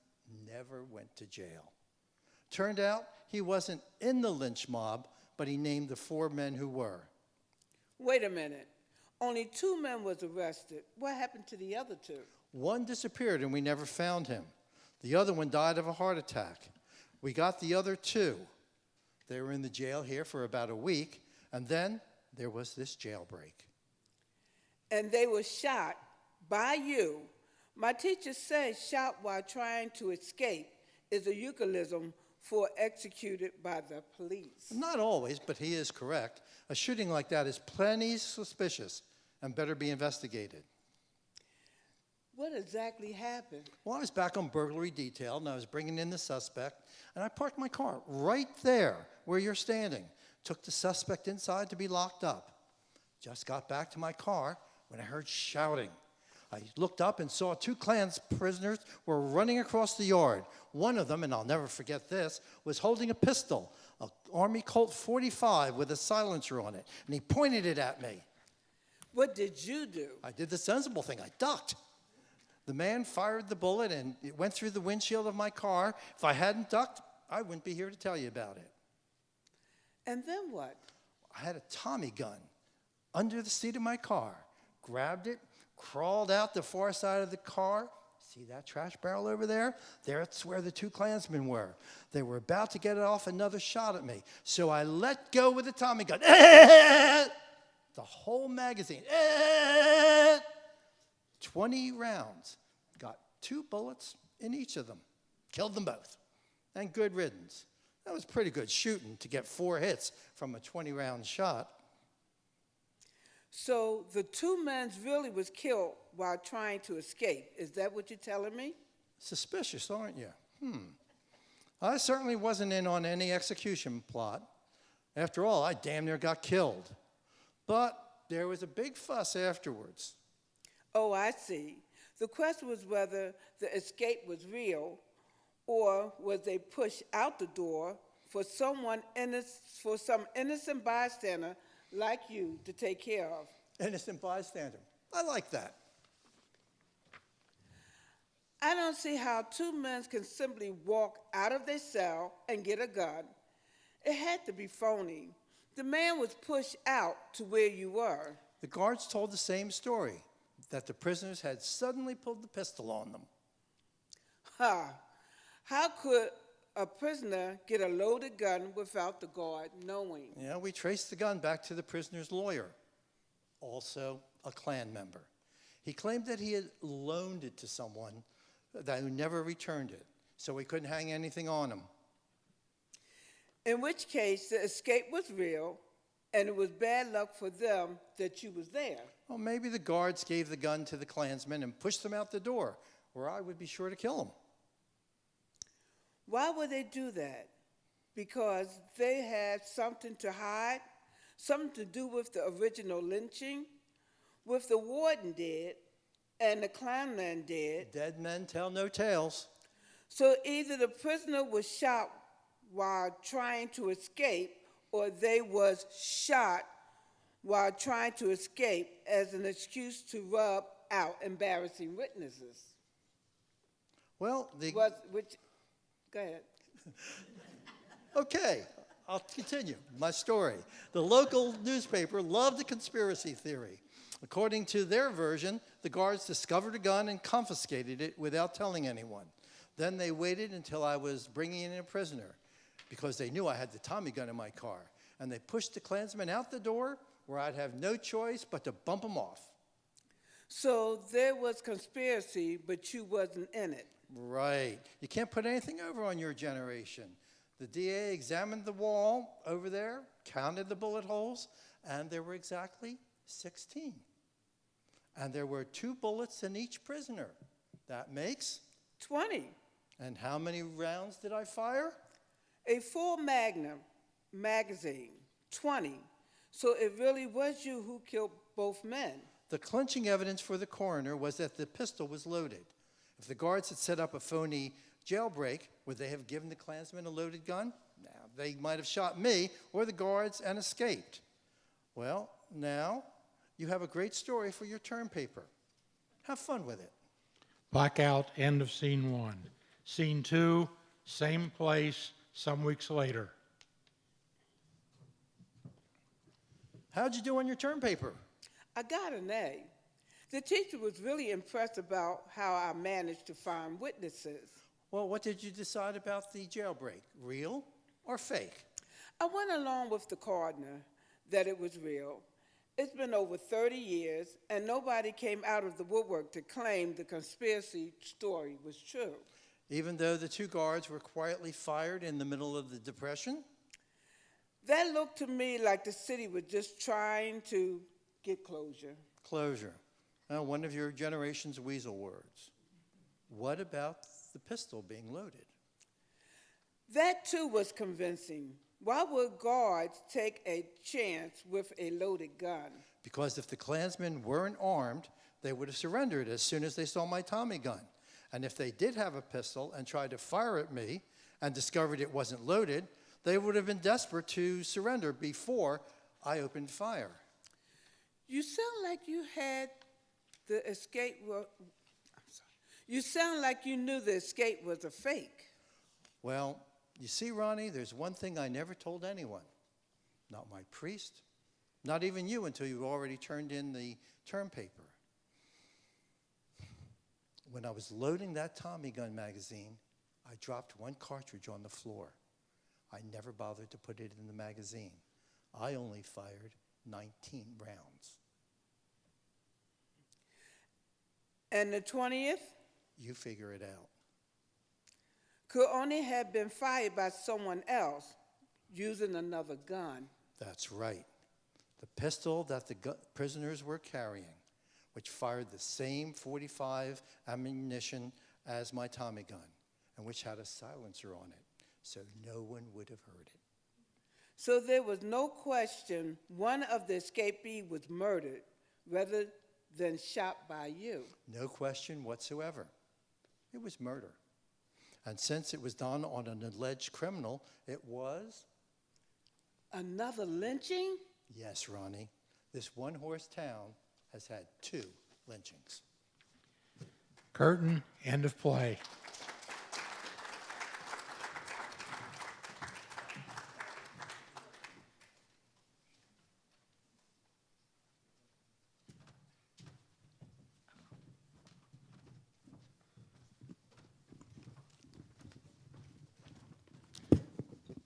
never went to jail. Turned out he wasn't in the lynch mob, but he named the 4 men who were. Wait a minute. Only 2 men was arrested. What happened to the other 2? One disappeared and we never found him. The other one died of a heart attack. We got the other 2. They were in the jail here for about a week, and then there was this jailbreak. And they were shot by you. My teacher says shot while trying to escape is a euphemism for executed by the police. Not always, but he is correct. A shooting like that is plenty suspicious and better be investigated. What exactly happened? Well, I was back on burglary detail, and I was bringing in the suspect, and I parked my car right there where you're standing. Took the suspect inside to be locked up. Just got back to my car when I heard shouting. I looked up and saw 2 Klan prisoners were running across the yard. One of them, and I'll never forget this, was holding a pistol, an Army Colt 45 with a silencer on it, and he pointed it at me. What did you do? I did the sensible thing. I ducked. The man fired the bullet, and it went through the windshield of my car. If I hadn't ducked, I wouldn't be here to tell you about it. And then what? I had a Tommy gun under the seat of my car, grabbed it, crawled out the far side of the car, see that trash barrel over there? That's where the two Klansmen were. They were about to get off another shot at me. So I let go with the Tommy gun. The whole magazine. 20 rounds. Got 2 bullets in each of them. Killed them both. And good riddance. That was pretty good shooting to get 4 hits from a 20-round shot. So the 2 men really was killed while trying to escape. Is that what you're telling me? Suspicious, aren't you? I certainly wasn't in on any execution plot. After all, I damn near got killed. But there was a big fuss afterwards. Oh, I see. The question was whether the escape was real or was they pushed out the door for some innocent bystander like you to take care of. Innocent bystander. I like that. I don't see how 2 men can simply walk out of their cell and get a gun. It had to be phony. The man was pushed out to where you were. The guards told the same story, that the prisoners had suddenly pulled the pistol on them. How could a prisoner get a loaded gun without the guard knowing? Yeah, we traced the gun back to the prisoner's lawyer, also a Klan member. He claimed that he had loaned it to someone who never returned it, so we couldn't hang anything on him. In which case, the escape was real, and it was bad luck for them that you was there. Well, maybe the guards gave the gun to the Klansmen and pushed them out the door, where I would be sure to kill them. Why would they do that? Because they had something to hide, something to do with the original lynching, with the warden dead and the Klanman dead. Dead men tell no tales. So either the prisoner was shot while trying to escape, or they was shot while trying to escape as an excuse to rub out embarrassing witnesses. Well, Go ahead. Okay, I'll continue my story. The local newspaper loved the conspiracy theory. According to their version, the guards discovered a gun and confiscated it without telling anyone. Then they waited until I was bringing in a prisoner because they knew I had the Tommy gun in my car. And they pushed the Klansmen out the door where I'd have no choice but to bump them off. So there was conspiracy, but you wasn't in it. Right. You can't put anything over on your generation. The DA examined the wall over there, counted the bullet holes, and there were exactly 16. And there were 2 bullets in each prisoner. That makes 20. And how many rounds did I fire? A full Magnum magazine, 20. So it really was you who killed both men. The clinching evidence for the coroner was that the pistol was loaded. If the guards had set up a phony jailbreak, would they have given the Klansmen a loaded gun? Now, they might have shot me or the guards and escaped. Well, now you have a great story for your term paper. Have fun with it. Blackout, end of scene 1. Scene 2, same place, some weeks later. How'd you do on your term paper? I got an A. The teacher was really impressed about how I managed to find witnesses. Well, what did you decide about the jailbreak? Real or fake? I went along with the coroner that it was real. It's been over 30 years, and nobody came out of the woodwork to claim the conspiracy story was true. Even though the 2 guards were quietly fired in the middle of the Depression? That looked to me like the city was just trying to get closure. Closure. One of your generation's weasel words. What about the pistol being loaded? That too was convincing. Why would guards take a chance with a loaded gun? Because if the Klansmen weren't armed, they would have surrendered as soon as they saw my Tommy gun. And if they did have a pistol and tried to fire at me and discovered it wasn't loaded, they would have been desperate to surrender before I opened fire. You sound like you had the escape. You sound like you knew the escape was a fake. Well, you see, Ronnie, there's one thing I never told anyone. Not my priest, not even you until you already turned in the term paper. when I was loading that Tommy gun magazine, I dropped one cartridge on the floor. I never bothered to put it in the magazine. I only fired 19 rounds. And the 20th You figure it out. could only have been fired by someone else using another gun. That's right. The pistol that the prisoners were carrying, which fired the same .45 ammunition as my Tommy gun, and which had a silencer on it, so no one would have heard it. So there was no question one of the escapees was murdered rather than shot by you. No question whatsoever. It was murder. And since it was done on an alleged criminal, it was? Another lynching? Yes, Ronnie. This one-horse town has had 2 lynchings. Curtain, end of play.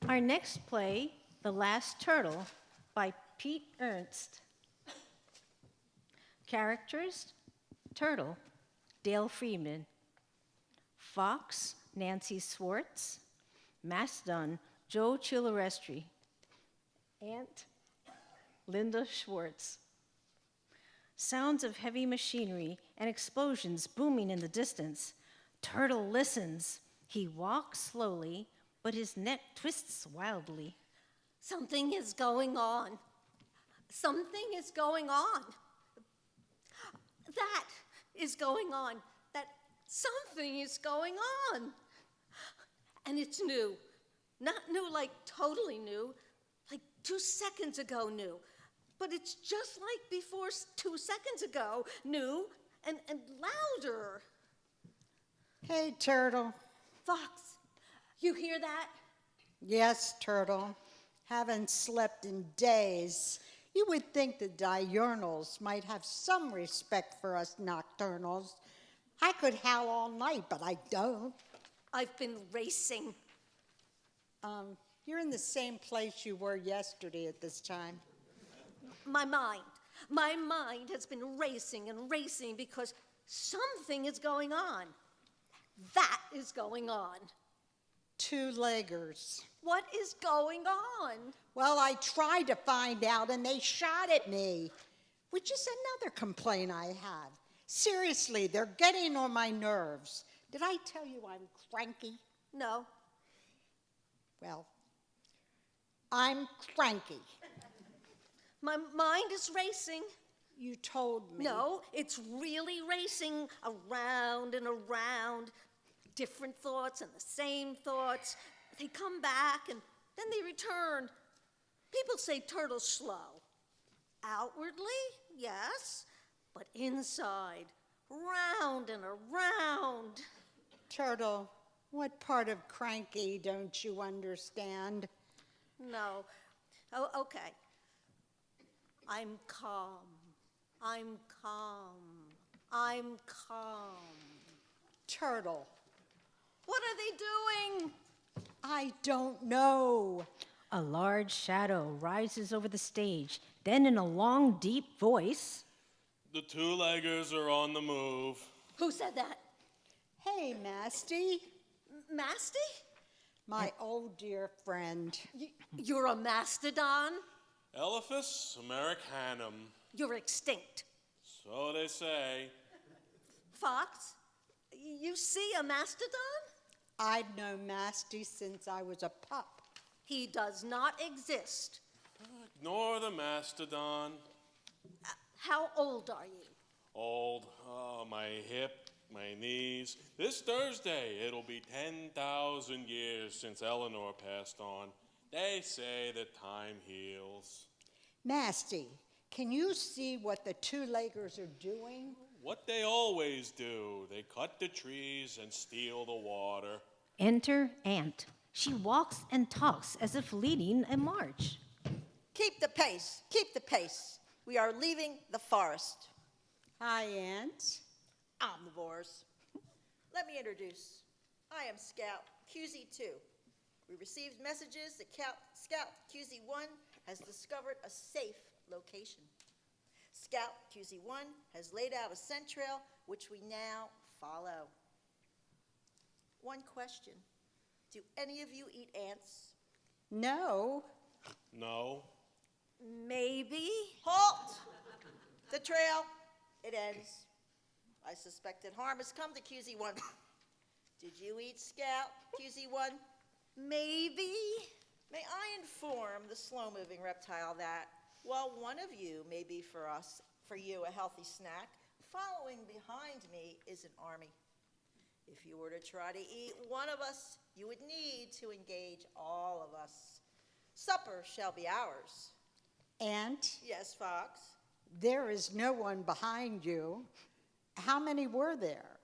Our next play, The Last Turtle, by Pete Ernst. Characters: Turtle, Dale Freeman; Fox, Nancy Swartz; Mastodon, Joe Chilarestri; Ant, Linda Schwartz. Sounds of heavy machinery and explosions booming in the distance. Turtle listens. He walks slowly, but his neck twists wildly. Something is going on. Something is going on. That is going on. That something is going on. And it's new. Not new like totally new, like 2 seconds ago new. But it's just like before 2 seconds ago, new and louder. Hey, Turtle. Fox, you hear that? Yes, Turtle. Haven't slept in days. You would think the diurnals might have some respect for us nocturnals. I could howl all night, but I don't. I've been racing. You're in the same place you were yesterday at this time. My mind has been racing and racing because something is going on. That is going on. 2-leggers. What is going on? Well, I tried to find out and they shot at me, which is another complaint I have. Seriously, they're getting on my nerves. Did I tell you I'm cranky? No. Well, I'm cranky. My mind is racing. You told me. No, it's really racing around and around. Different thoughts and the same thoughts. They come back and then they return. People say turtle's slow. Outwardly, yes, but inside, round and around. Turtle, what part of cranky don't you understand? No. Oh, okay. I'm calm. I'm calm. I'm calm. Turtle. What are they doing? I don't know. A large shadow rises over the stage. Then, in a long, deep voice, The 2-leggers are on the move. Who said that? Hey, Masty. Masty? My old dear friend. You're a mastodon? Elephas americanum. You're extinct. So they say. Fox, you see a mastodon? I've known Masty since I was a pup. He does not exist. Ignore the mastodon. How old are you? Old. Oh, my hip, my knees. This Thursday, it'll be 10,000 years since Eleanor passed on. They say that time heals. Masty, can you see what the 2-leggers are doing? What they always do. They cut the trees and steal the water. enter Ant. She walks and talks as if leading a march. Keep the pace, keep the pace. We are leaving the forest. Hi, Ant. Omnivores. Let me introduce. I am Scout QZ2. We received messages that Scout QZ1 has discovered a safe location. Scout QZ1 has laid out a scent trail, which we now follow. One question. Do any of you eat ants? No. No. Maybe? Halt! The trail, it ends. I suspected harm has come to QZ1. Did you eat Scout QZ1? Maybe? May I inform the slow-moving reptile that, while one of you may be for you a healthy snack, following behind me is an army. If you were to try to eat one of us, you would need to engage all of us. Supper shall be ours. Ant, Yes, Fox? there is no one behind you. How many were there?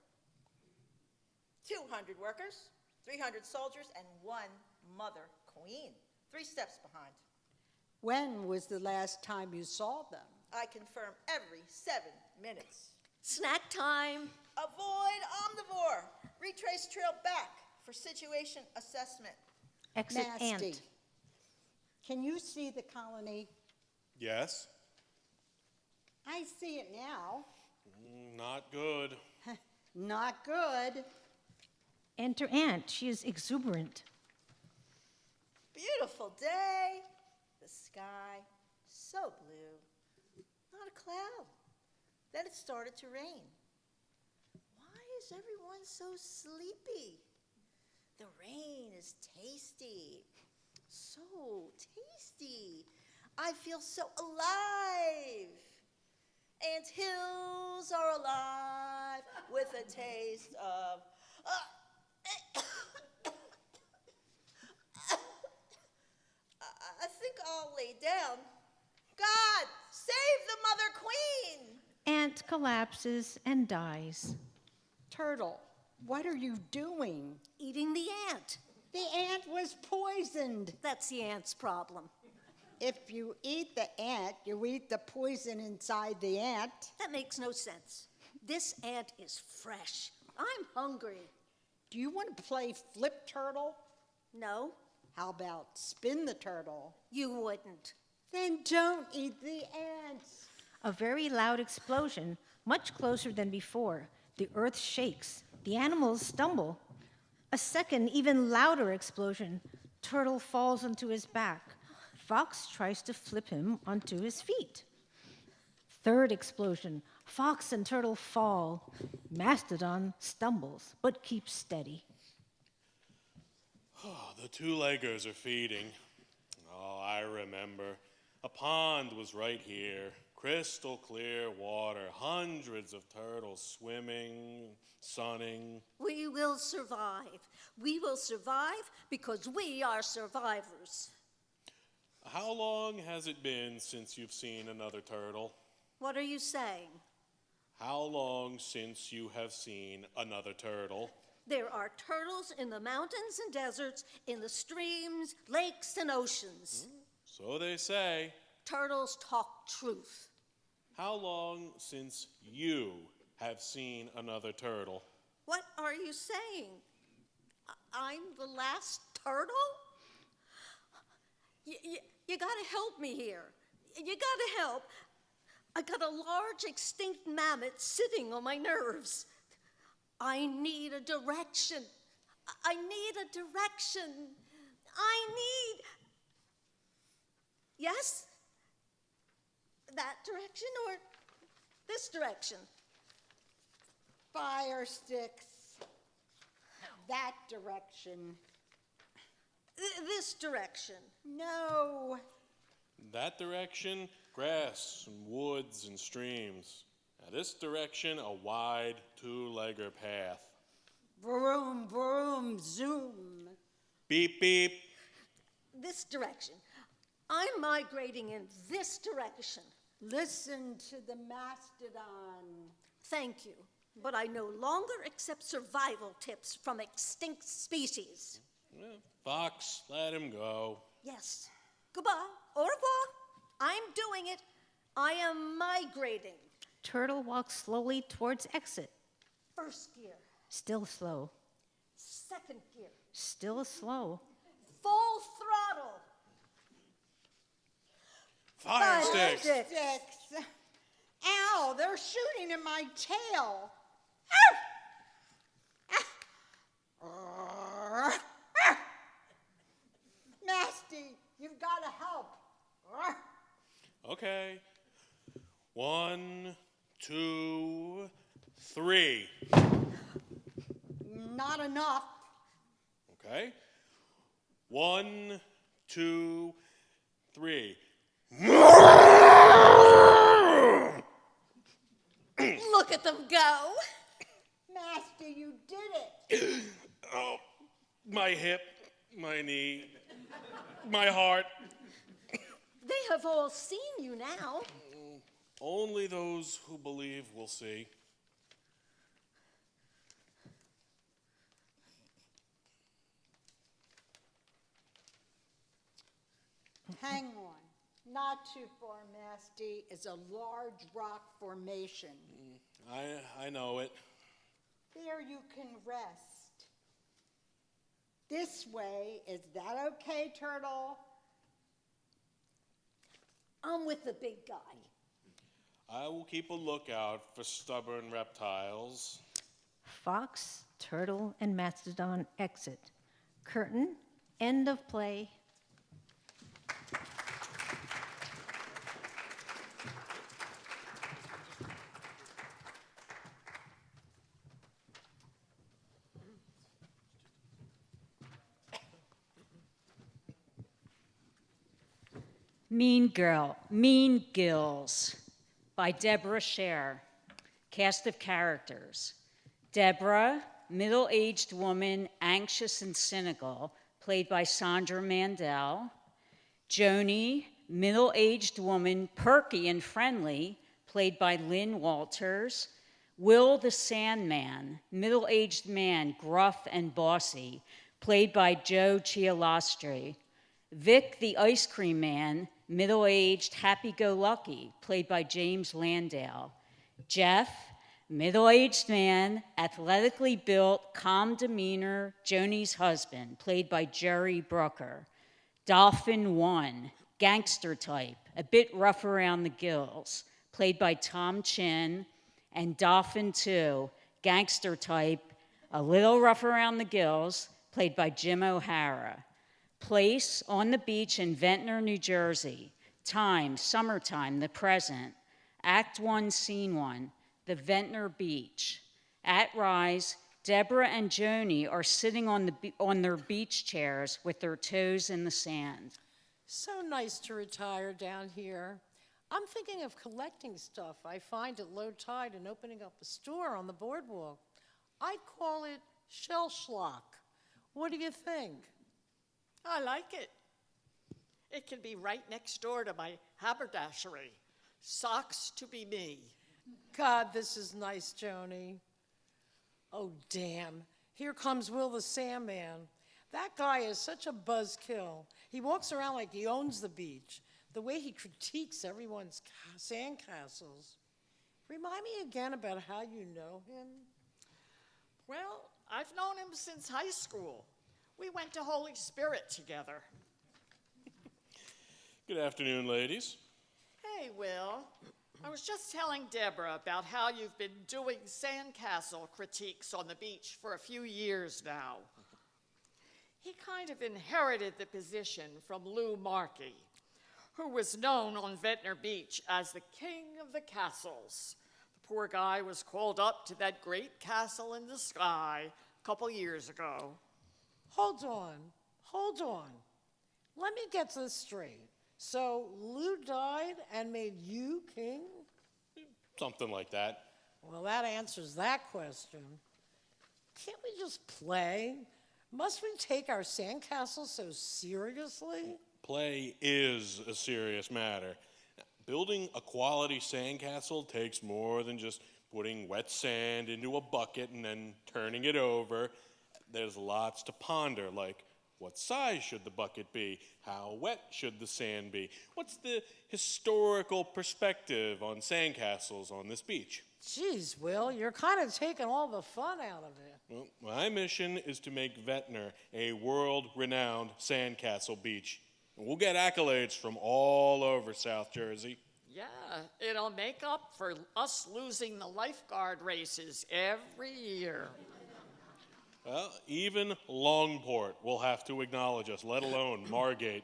200 workers, 300 soldiers, and one mother queen. 3 steps behind. When was the last time you saw them? I confirm every 7 minutes. Snack time. Avoid omnivore. Retrace trail back for situation assessment. Exit Nasty. ant. Can you see the colony? Yes? I see it now. Not good. Not good. Enter ant. She is exuberant. Beautiful day. The sky so blue. Not a cloud. Then it started to rain. Why is everyone so sleepy? The rain is tasty. So tasty. I feel so alive. Ant hills are alive with a taste of. I think I'll lay down. God, save the Mother Queen! Ant collapses and dies. Turtle, what are you doing? Eating the ant. The ant was poisoned. That's the ant's problem. If you eat the ant, you eat the poison inside the ant. That makes no sense. This ant is fresh. I'm hungry. Do you want to play flip turtle? No, How about spin the turtle? you wouldn't. Then don't eat the ants. A very loud explosion, much closer than before. The earth shakes. The animals stumble. A second, even louder explosion. Turtle falls onto his back. Fox tries to flip him onto his feet. Third explosion. Fox and turtle fall. Mastodon stumbles, but keeps steady. Oh, the 2-leggers are feeding. Oh, I remember. A pond was right here. Crystal clear water. Hundreds of turtles swimming, sunning. We will survive. We will survive because we are survivors. How long has it been since you've seen another turtle? What are you saying? How long since you have seen another turtle? There are turtles in the mountains and deserts, in the streams, lakes, and oceans. So they say. Turtles talk truth. How long since you have seen another turtle? What are you saying? I'm the last turtle? You gotta help me here. You gotta help. I got a large extinct mammoth sitting on my nerves. I need a direction. I need a direction. I need. Yes? That direction or this direction? Fire sticks. That direction. This direction. No. That direction, grass and woods and streams. Now this direction, a wide 2-legger path. Vroom, vroom, zoom. Beep, beep. This direction. I'm migrating in this direction. Listen to the mastodon. Thank you, but I no longer accept survival tips from extinct species. Well, Fox, let him go. Yes. Goodbye. Au revoir. I'm doing it. I am migrating. Turtle walks slowly towards exit. First gear. Still slow. Second gear. Still slow. Full throttle. Fire sticks. Sticks. Ow, they're shooting in my tail. Nasty, you've got to help. Okay. 1, 2, 3. Not enough. Okay. 1, 2, 3. Look at them go. Nasty, you did it. Oh, my hip, my knee, my heart. They have all seen you now. Only those who believe will see. Hang on. Not too far, Nasty, is a large rock formation. I know it. There you can rest. This way, is that okay, Turtle? I'm with the big guy. I will keep a lookout for stubborn reptiles. Fox, turtle, and mastodon exit. Curtain, end of play. Mean Girls by Deborah Scher. Cast of characters. Deborah, middle-aged woman, anxious and cynical, played by Sandra Mandel. Joni, middle-aged woman, perky and friendly, played by Lynn Walters. Will the Sandman, middle-aged man, gruff and bossy, played by Joe Chialostri. Vic the Ice Cream Man, middle-aged, happy-go-lucky, played by James Landale. Jeff, middle-aged man, athletically built, calm demeanor, Joni's husband, played by Jerry Brooker. Dolphin 1, gangster type, a bit rough around the gills, played by Tom Chin. And Dolphin 2, gangster type, a little rough around the gills, played by Jim O'Hara. Place, on the beach in Ventnor, New Jersey. Time, summertime, the present. Act 1, Scene 1, the Ventnor Beach. At Rise, Deborah and Joni are sitting on their beach chairs with their toes in the sand. So nice to retire down here. I'm thinking of collecting stuff I find at low tide and opening up a store on the boardwalk. I call it shell schlock. What do you think? I like it. It can be right next door to my haberdashery. Socks to be me. God, this is nice, Joni. Oh, damn. Here comes Will the Sandman. That guy is such a buzzkill. He walks around like he owns the beach. The way he critiques everyone's sandcastles. Remind me again about how you know him. Well, I've known him since high school. We went to Holy Spirit together. Good afternoon, ladies. Hey, Will. I was just telling Deborah about how you've been doing sandcastle critiques on the beach for a few years now. He kind of inherited the position from Lou Markey, who was known on Ventnor Beach as the king of the castles. The poor guy was called up to that great castle in the sky a couple years ago. Hold on. Let me get this straight. So Lou died and made you king? Something like that. Well, that answers that question. Can't we just play? Must we take our sandcastle so seriously? Play is a serious matter. Building a quality sandcastle takes more than just putting wet sand into a bucket and then turning it over. There's lots to ponder, like what size should the bucket be? How wet should the sand be? What's the historical perspective on sandcastles on this beach? Geez, Will, you're kind of taking all the fun out of it. Well, my mission is to make Ventnor a world-renowned sandcastle beach. And we'll get accolades from all over South Jersey. Yeah, it'll make up for us losing the lifeguard races every year. Well, even Longport will have to acknowledge us, let alone Margate.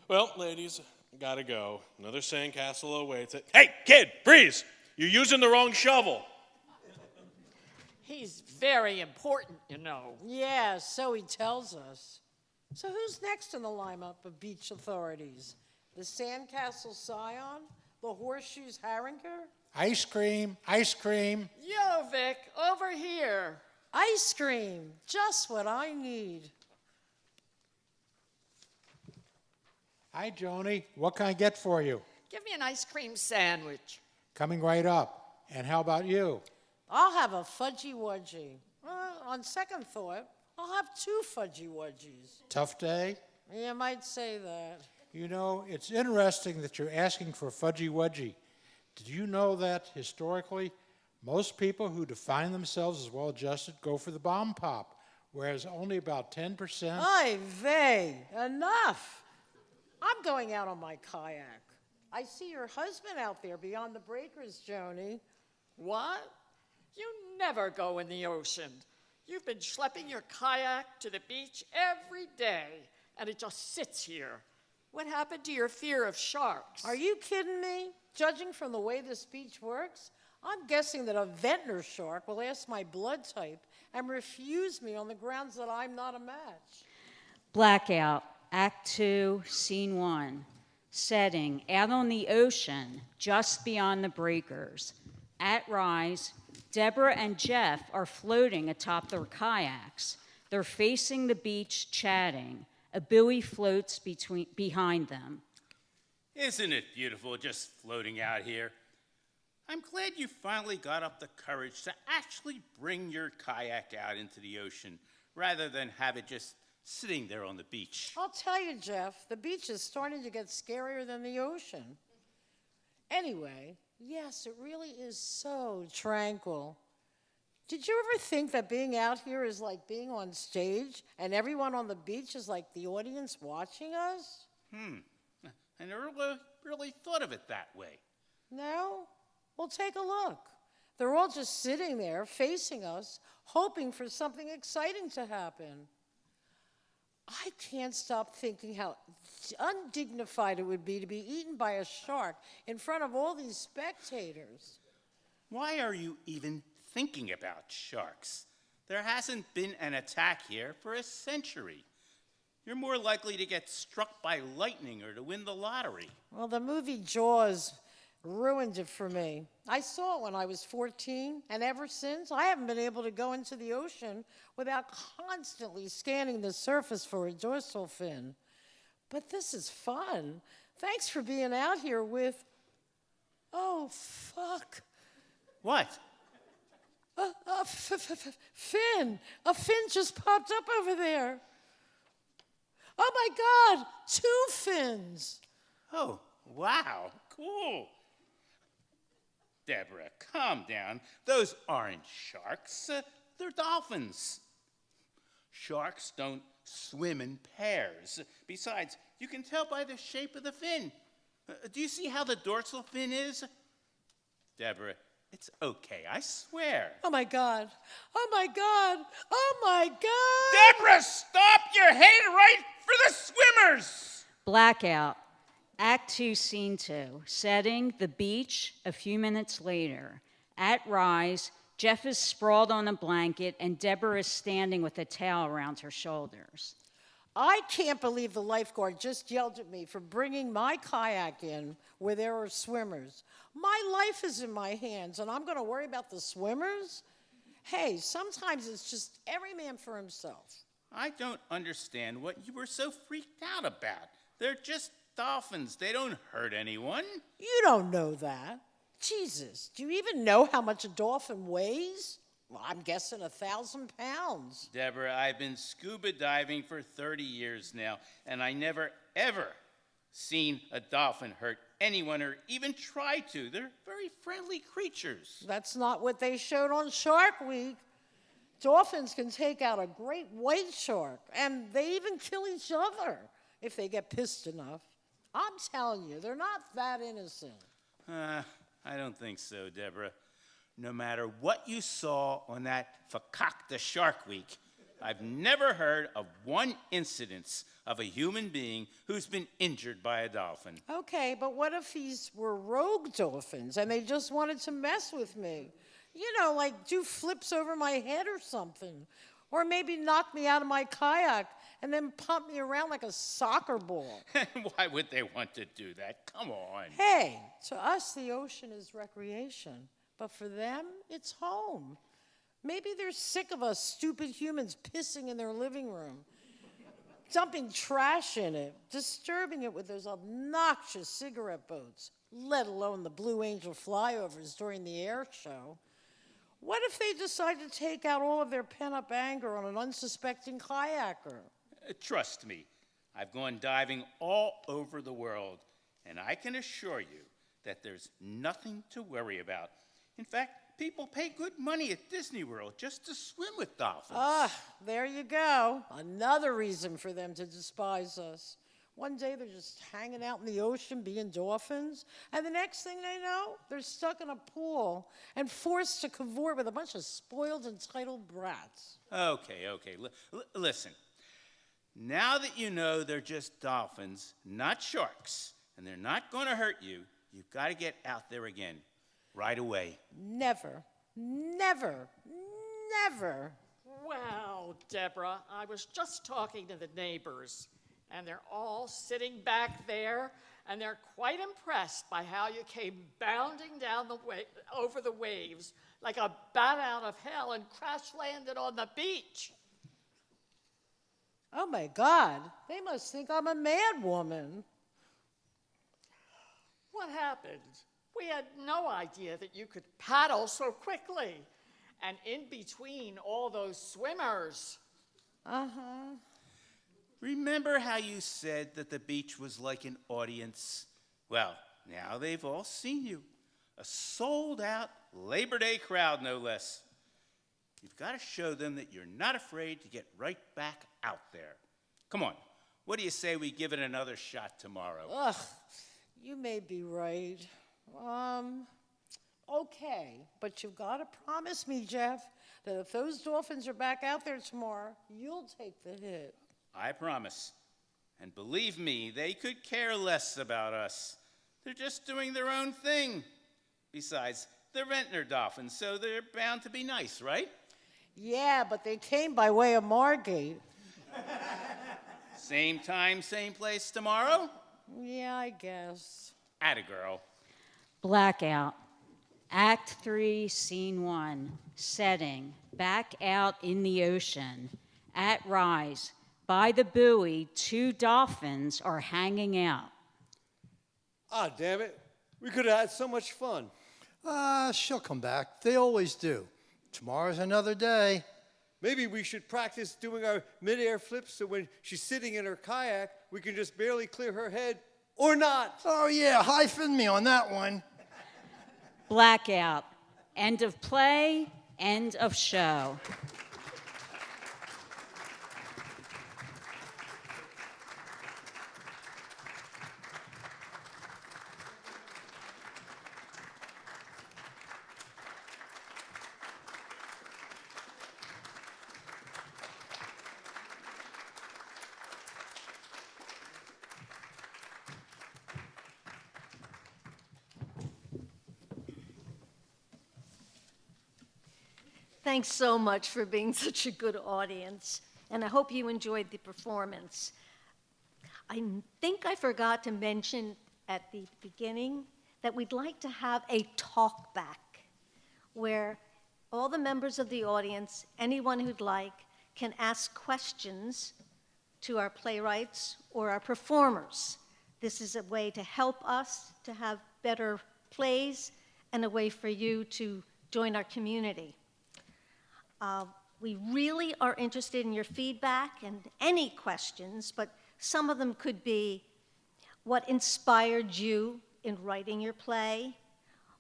Well, ladies, gotta go. Another sandcastle awaits. Hey, kid, freeze! You're using the wrong shovel. He's very important, you know. Yeah, so he tells us. So who's next in the lineup of beach authorities? The Sandcastle Scion? The Horseshoes Harringer? Ice cream, ice cream. Yo, Vic, over here. Ice cream, just what I need. Hi, Joni. What can I get for you? Give me an ice cream sandwich. Coming right up. And how about you? I'll have a fudgy wudgy. On second thought, I'll have 2 fudgy wudgies. Tough day? You might say that. You know, it's interesting that you're asking for fudgy wudgy. Did you know that historically, most people who define themselves as well-adjusted go for the bomb pop, whereas only about 10%... Ay vey, enough. I'm going out on my kayak. I see your husband out there beyond the breakers, Joni. What? You never go in the ocean. You've been schlepping your kayak to the beach every day, and it just sits here. What happened to your fear of sharks? Are you kidding me? Judging from the way this beach works, I'm guessing that a Ventnor shark will ask my blood type and refuse me on the grounds that I'm not a match. Blackout, Act 2, Scene 1. Setting, out on the ocean, just beyond the breakers. At rise, Deborah and Jeff are floating atop their kayaks. They're facing the beach, chatting. A buoy floats behind them. Isn't it beautiful just floating out here? I'm glad you finally got up the courage to actually bring your kayak out into the ocean rather than have it just sitting there on the beach. I'll tell you, Jeff, the beach is starting to get scarier than the ocean. Anyway, yes, it really is so tranquil. Did you ever think that being out here is like being on stage and everyone on the beach is like the audience watching us? I never really thought of it that way. No? Well, take a look. They're all just sitting there facing us, hoping for something exciting to happen. I can't stop thinking how undignified it would be to be eaten by a shark in front of all these spectators. Why are you even thinking about sharks? There hasn't been an attack here for a century. You're more likely to get struck by lightning or to win the lottery. Well, the movie Jaws ruined it for me. I saw it when I was 14, and ever since, I haven't been able to go into the ocean without constantly scanning the surface for a dorsal fin. But this is fun. Thanks for being out here with... Oh, fuck. What? Fin. A fin just popped up over there. Oh, my God. 2 fins. Oh, wow. Cool. Deborah, calm down. Those aren't sharks. They're dolphins. Sharks don't swim in pairs. Besides, you can tell by the shape of the fin. Do you see how the dorsal fin is? Deborah, it's okay, I swear. Oh, my God. Oh, my God. Oh, my God. Deborah, stop! You're headed right for the swimmers! Blackout, Act 2, Scene 2. Setting, the beach, a few minutes later. At rise, Jeff is sprawled on a blanket and Deborah is standing with a towel around her shoulders. I can't believe the lifeguard just yelled at me for bringing my kayak in where there are swimmers. My life is in my hands, and I'm going to worry about the swimmers? Hey, sometimes it's just every man for himself. I don't understand what you were so freaked out about. They're just dolphins. They don't hurt anyone. You don't know that. Jesus, do you even know how much a dolphin weighs? Well, I'm guessing 1,000 pounds. Deborah, I've been scuba diving for 30 years now, and I never, ever seen a dolphin hurt anyone or even try to. They're very friendly creatures. That's not what they showed on Shark Week. dolphins can take out a great white shark, and they even kill each other if they get pissed enough. I'm telling you, they're not that innocent. I don't think so, Deborah. No matter what you saw on that Fakakta Shark Week, I've never heard of one incidence of a human being who's been injured by a dolphin. Okay, but what if these were rogue dolphins and they just wanted to mess with me? You know, like do flips over my head or something. Or maybe knock me out of my kayak and then pump me around like a soccer ball. Why would they want to do that? Come on. Hey, to us, the ocean is recreation. But for them, it's home. Maybe they're sick of us stupid humans pissing in their living room, dumping trash in it, disturbing it with those obnoxious cigarette boats, let alone the Blue Angel flyovers during the air show. What if they decide to take out all of their pent-up anger on an unsuspecting kayaker? Trust me, I've gone diving all over the world, and I can assure you that there's nothing to worry about. In fact, people pay good money at Disney World just to swim with dolphins. There you go. Another reason for them to despise us. One day they're just hanging out in the ocean being dolphins, and the next thing they know, they're stuck in a pool and forced to cavort with a bunch of spoiled, entitled brats. Okay. Listen. Now that you know they're just dolphins, not sharks, and they're not going to hurt you, you've got to get out there again. Right away. Never. Well, Deborah, I was just talking to the neighbors, and they're all sitting back there, and they're quite impressed by how you came bounding down over the waves like a bat out of hell and crash landed on the beach. Oh my God, they must think I'm a mad woman. What happened? We had no idea that you could paddle so quickly. And in between all those swimmers. Remember how you said that the beach was like an audience? Well, now they've all seen you. A sold-out Labor Day crowd, no less. You've got to show them that you're not afraid to get right back out there. Come on, what do you say we give it another shot tomorrow? You may be right. Okay, but you've got to promise me, Jeff, that if those dolphins are back out there tomorrow, you'll take the hit. I promise. And believe me, they could care less about us. They're just doing their own thing. Besides, they're Ventnor dolphins, so they're bound to be nice, right? Yeah, but they came by way of Margate. Same time, same place tomorrow? Yeah, I guess. Atta girl. Blackout. Act 3, Scene 1. Setting. Back out in the ocean. At rise. By the buoy, 2 dolphins are hanging out. Damn it. We could have had so much fun. She'll come back. They always do. Tomorrow's another day. Maybe we should practice doing our mid-air flips so when she's sitting in her kayak, we can just barely clear her head or not. Oh, yeah, hyphen me on that one. Blackout. End of play, end of show. Thanks so much for being such a good audience, and I hope you enjoyed the performance. I think I forgot to mention at the beginning that we'd like to have a talk back where all the members of the audience, anyone who'd like, can ask questions to our playwrights or our performers. This is a way to help us to have better plays and a way for you to join our community. We really are interested in your feedback and any questions, but some of them could be what inspired you in writing your play,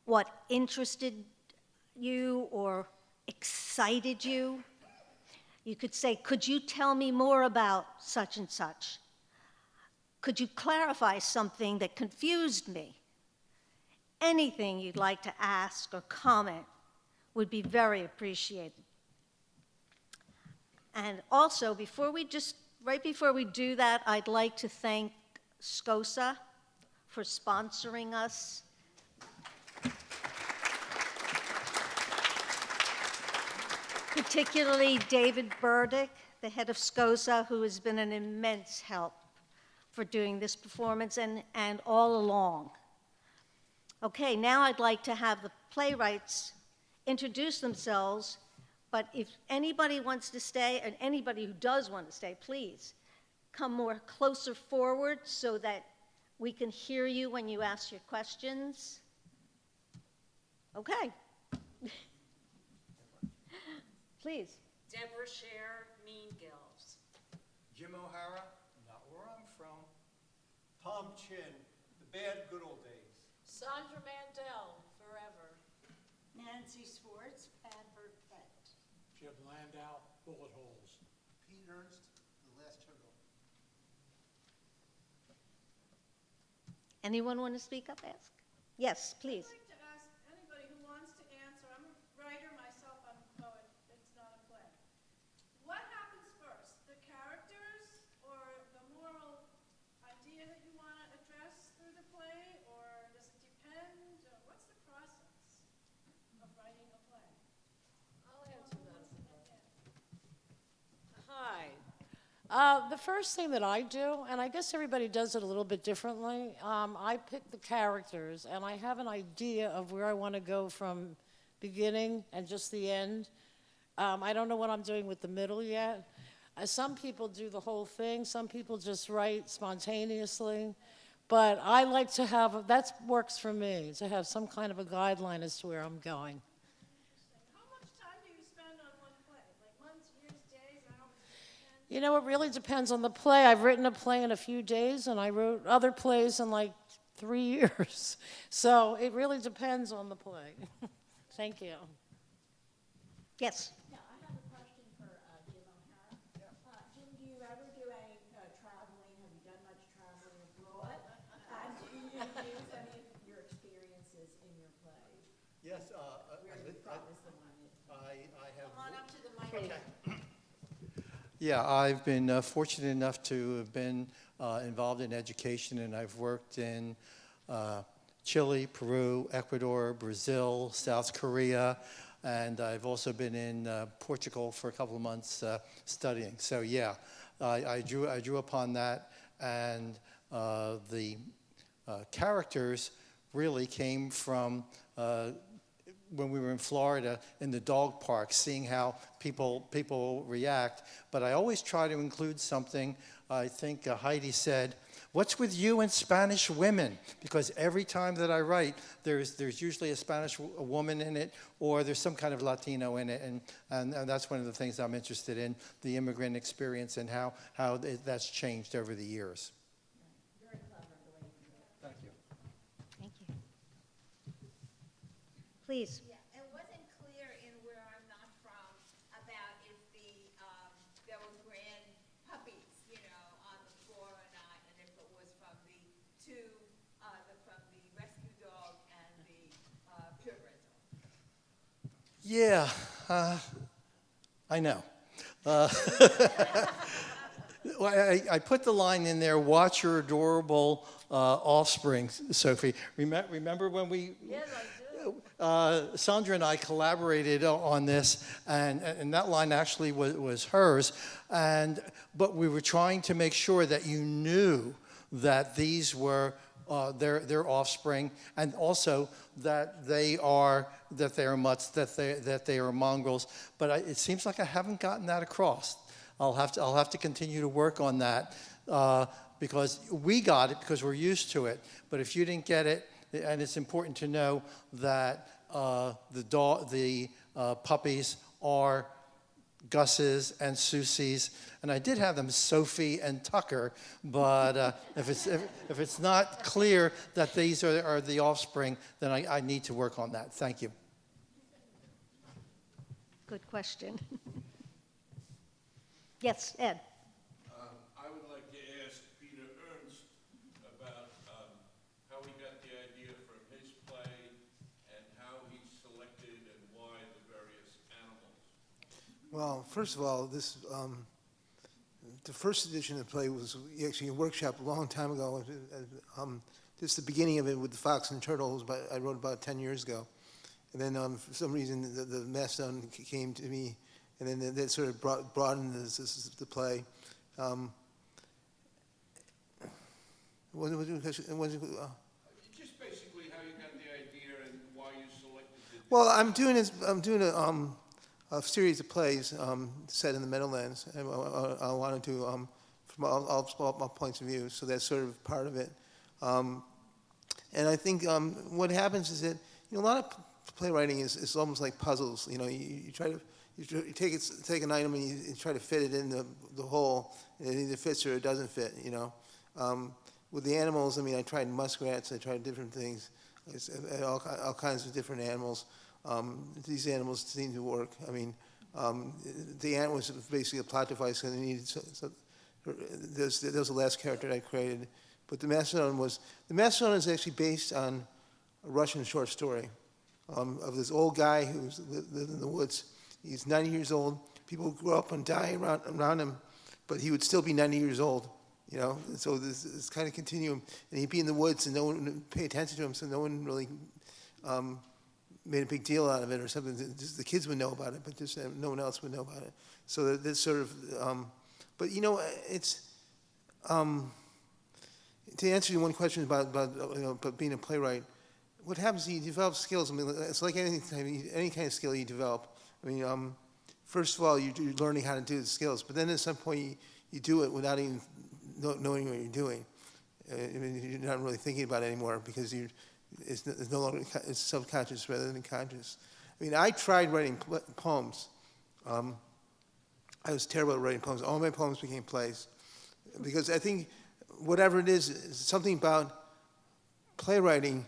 what interested you or excited you, You could say, could you tell me more about such and such? Could you clarify something that confused me? Anything you'd like to ask or comment would be very appreciated. And also, right before we do that, I'd like to thank SCOSA for sponsoring us. Particularly David Burdick, the head of SCOSA, who has been an immense help for doing this performance and all along. Okay, now I'd like to have the playwrights introduce themselves, but if anybody wants to stay, and anybody who does want to stay, please come more closer forward so that we can hear you when you ask your questions. Okay. Please. Deborah Scher, Mean Girls. Jim O'Hara, not where I'm from. Tom Chin, the bad good old days. Sandra Mandel, forever. Nancy Swartz, Advert Pet. Jim Landau, Bullet Holes. Pete Ernst, The Last Turtle. Anyone want to speak up, ask? Yes, please. I'd like to ask anybody who wants to answer. I'm a writer myself, I'm a poet. It's not a play. What happens first, the characters or the moral idea that you want to address through the play, or does it depend? What's the process of writing a play? I'll answer that. Hi. The first thing that I do, and I guess everybody does it a little bit differently, I pick the characters, and I have an idea of where I want to go from beginning and just the end. I don't know what I'm doing with the middle yet. Some people do the whole thing. Some people just write spontaneously. But I like to have, that works for me, to have some kind of a guideline as to where I'm going. How much time do you spend on one play? Like months, years, days, hours? You know, it really depends on the play. I've written a play in a few days, and I wrote other plays in like 3 years. So it really depends on the play. Thank you. Yes. Yeah, I have a question for Jim O'Hara. Jim, do you ever do any traveling? Have you done much traveling abroad? Do you use any of your experiences in your play? Yes, Where you promised the money? I have. Come on up to the mic. Yeah, I've been fortunate enough to have been involved in education, and I've worked in Chile, Peru, Ecuador, Brazil, South Korea, and I've also been in Portugal for a couple of months studying. So yeah, I drew upon that, and the characters really came from when we were in Florida in the dog park, seeing how people react. But I always try to include something. I think Heidi said, "What's with you and Spanish women?" Because every time that I write, there's usually a Spanish woman in it, or there's some kind of Latino in it, and that's one of the things I'm interested in, the immigrant experience and how that's changed over the years. Very clever the way you do it. Thank you. Thank you. Please. Yeah, it wasn't clear in Where I'm Not From about if there were grand puppies, on the floor or not, and if it was from the rescue dog and the purebred dog. Yeah, I know. Well, I put the line in there, "Watch your adorable offspring," Sophie. Remember when we... Yes, I do. Sandra and I collaborated on this, and that line actually was hers. But we were trying to make sure that you knew that these were their offspring, and also that they are mutts, that they are mongrels. But it seems like I haven't gotten that across. I'll have to continue to work on that because we got it because we're used to it. But if you didn't get it, and it's important to know that the puppies are Gus's and Susie's, and I did have them Sophie and Tucker. But if it's not clear that these are the offspring, then I need to work on that. Thank you. Good question. Yes, Ed. I would like to ask Peter Ernst about how he got the idea for his play and how he selected and why the various animals. Well, first of all, the first edition of the play was actually a workshop a long time ago. This is the beginning of it with the Fox and the Turtle. I wrote about 10 years ago. And then for some reason, the Mastodon came to me, and then that sort of broadened the play. Just basically how you got the idea and why you selected it. Well, I'm doing a series of plays set in the Meadowlands. And I wanted to from all points of view. So that's sort of part of it. And I think what happens is that a lot of playwriting is almost like puzzles. You try to take an item and you try to fit it in the hole, and it either fits or it doesn't fit. With the animals, I tried muskrats, I tried different things, all kinds of different animals. These animals seem to work. The ant was basically a plot device, and they needed. That was the last character I created. But the Mastodon is actually based on a Russian short story of this old guy who lived in the woods. He's 90 years old. People grow up and die around him, but he would still be 90 years old. So this kind of continuum, and he'd be in the woods, and no one would pay attention to him, so no one really made a big deal out of it or something. Just the kids would know about it, but just no one else would know about it. So that's sort of, but it's. To answer your one question about being a playwright, what happens is you develop skills. It's like any kind of skill you develop. First of all, you're learning how to do the skills, but then at some point you do it without even knowing what you're doing. You're not really thinking about it anymore because it's no longer it's subconscious rather than conscious. I tried writing poems. I was terrible at writing poems. All my poems became plays because I think whatever it is something about playwriting.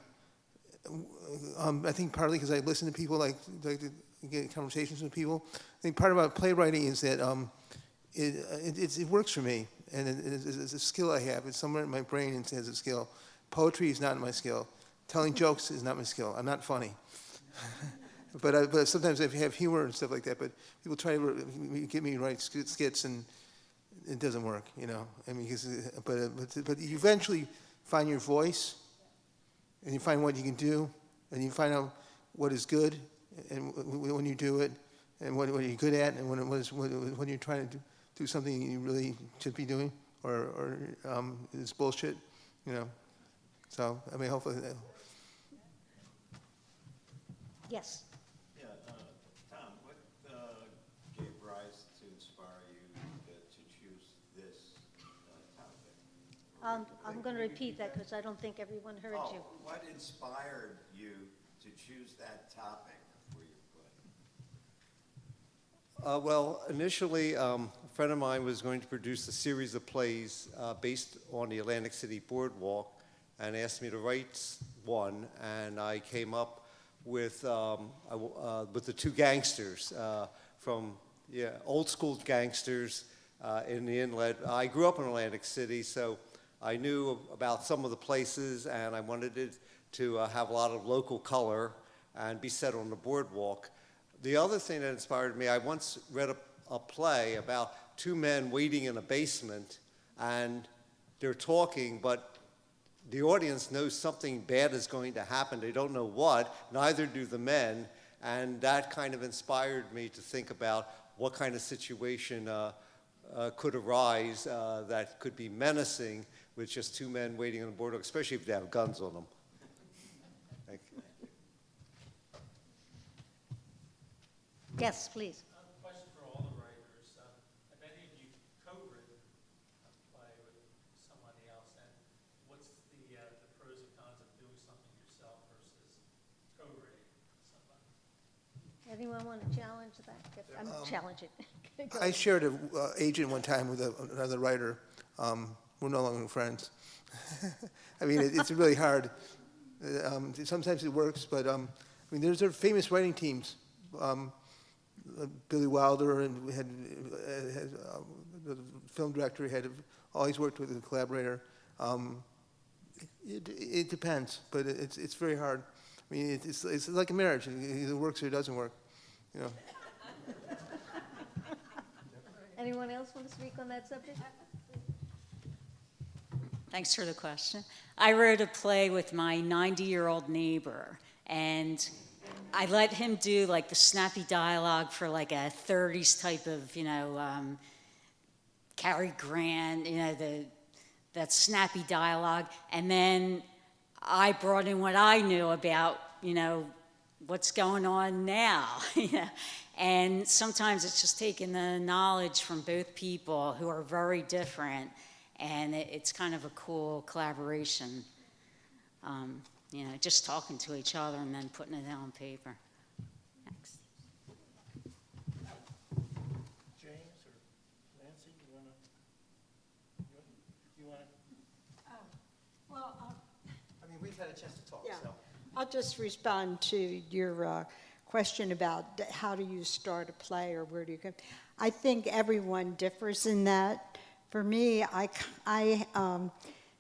I think partly because I listen to people, like to get conversations with people. I think part about playwriting is that it works for me, and it's a skill I have. It's somewhere in my brain and has a skill. Poetry is not my skill. Telling jokes is not my skill. I'm not funny. But sometimes I have humor and stuff like that. But people try to get me to write skits, and it doesn't work. But you eventually find your voice, and you find what you can do, and you find out what is good, and when you do it, and what you're good at, and when you're trying to do something you really should be doing, or it's bullshit. So hopefully. Yes. Yeah, Tom, what gave rise to inspire you to choose this topic? I'm going to repeat that because I don't think everyone heard you. What inspired you to choose that topic for your play? Well, initially, a friend of mine was going to produce a series of plays based on the Atlantic City Boardwalk and asked me to write one, and I came up with the two gangsters from old school gangsters in the inlet. I grew up in Atlantic City, so I knew about some of the places, and I wanted it to have a lot of local color and be set on the boardwalk. The other thing that inspired me, I once read a play about two men waiting in a basement, and they're talking, but the audience knows something bad is going to happen. They don't know what, neither do the men, and that kind of inspired me to think about what kind of situation could arise that could be menacing with just two men waiting on the boardwalk, especially if they have guns on them. Thank you. Yes, please. Question for all the writers. Have any of you co-written a play with somebody else? And what's the pros and cons of doing something yourself versus co-writing with somebody? Anyone want to challenge that? Challenge it. I shared an agent one time with another writer. We're no longer friends. It's really hard. Sometimes it works, but there's famous writing teams. Billy Wilder, and we had the film director had always worked with a collaborator. It depends, but it's very hard. I mean, it's like a marriage. It either works or it doesn't work. You know. Anyone else want to speak on that subject? Thanks for the question. I wrote a play with my 90-year-old neighbor, and I let him do like the snappy dialogue for like a 30s type of, Cary Grant, that snappy dialogue. And then I brought in what I knew about, what's going on now. And sometimes it's just taking the knowledge from both people who are very different, and it's kind of a cool collaboration. Just talking to each other and then putting it down on paper. Thanks. James or Nancy, you want to? Well, I mean, we've had a chance to talk, yeah. so. I'll just respond to your question about how do you start a play or where do you go. I think everyone differs in that. For me, I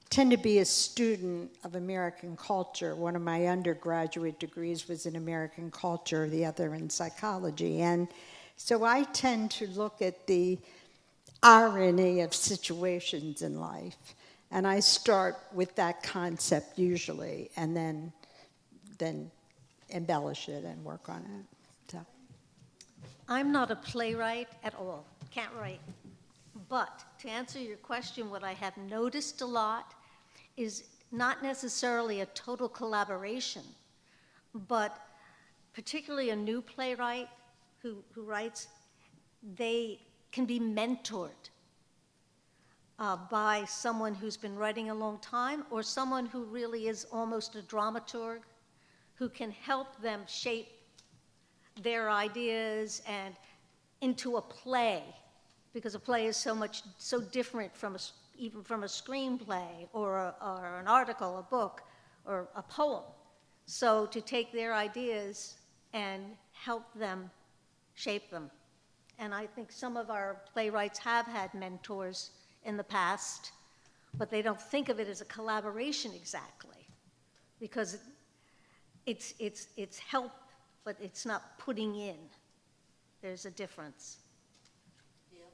tend to be a student of American culture. One of my undergraduate degrees was in American culture, the other in psychology. And so I tend to look at the irony of situations in life. And I start with that concept usually, and then embellish it and work on it. So. I'm not a playwright at all, can't write. But to answer your question, what I have noticed a lot is not necessarily a total collaboration, but particularly a new playwright who writes, they can be mentored by someone who's been writing a long time or someone who really is almost a dramaturg who can help them shape their ideas and into a play, because a play is so different from even from a screenplay or an article, a book, or a poem. So to take their ideas and help them shape them. And I think some of our playwrights have had mentors in the past, but they don't think of it as a collaboration exactly, because it's help, but it's not putting in. There's a difference. Neil?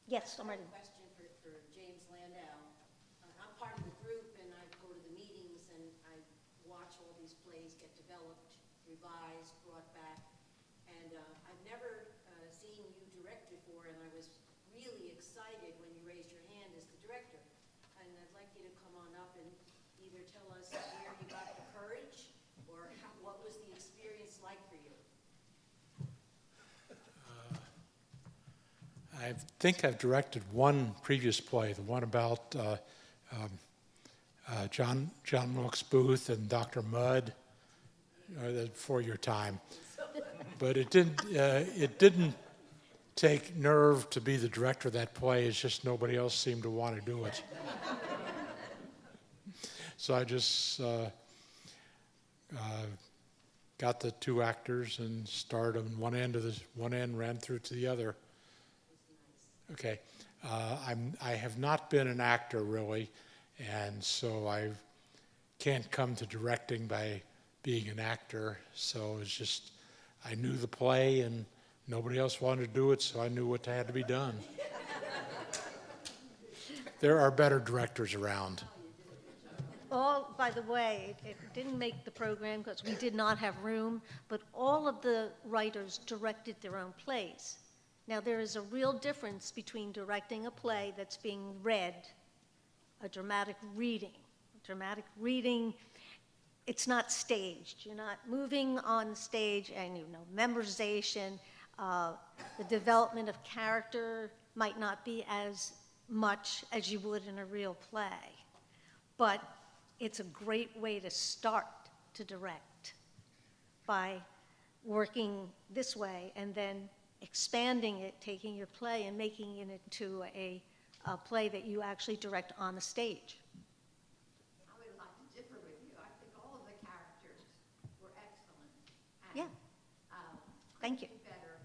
Yes, I'm ready. I have a question for James Landau. I'm part of the group, and I go to the meetings, and I watch all these plays get developed, revised, brought back. And I've never seen you direct before, and I was really excited when you raised your hand as the director. And I'd like you to come on up and either tell us where you got the courage, or what was the experience like for you? I think I've directed one previous play, the one about John Wilkes Booth and Dr. Mudd, before your time. But it didn't take nerve to be the director of that play. It's just nobody else seemed to want to do it. So I just got the two actors and started them. One end ran through to the other. Okay, I have not been an actor really, and so I can't come to directing by being an actor. So it's just I knew the play and nobody else wanted to do it, so I knew what had to be done. There are better directors around. All, by the way, it didn't make the program because we did not have room, but all of the writers directed their own plays. Now, there is a real difference between directing a play that's being read, a dramatic reading. Dramatic reading, it's not staged. You're not moving on stage, and memorization, the development of character might not be as much as you would in a real play. But it's a great way to start to direct by working this way and then expanding it, taking your play and making it into a play that you actually direct on the stage. I would like to differ with you. I think all of the characters were excellent. And, Yeah. Thank you. Better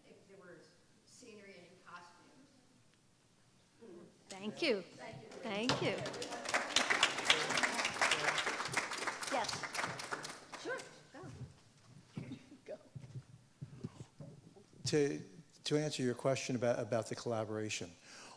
if there were Thank you. Thank you. Yes. Sure, go. To answer your question about the collaboration,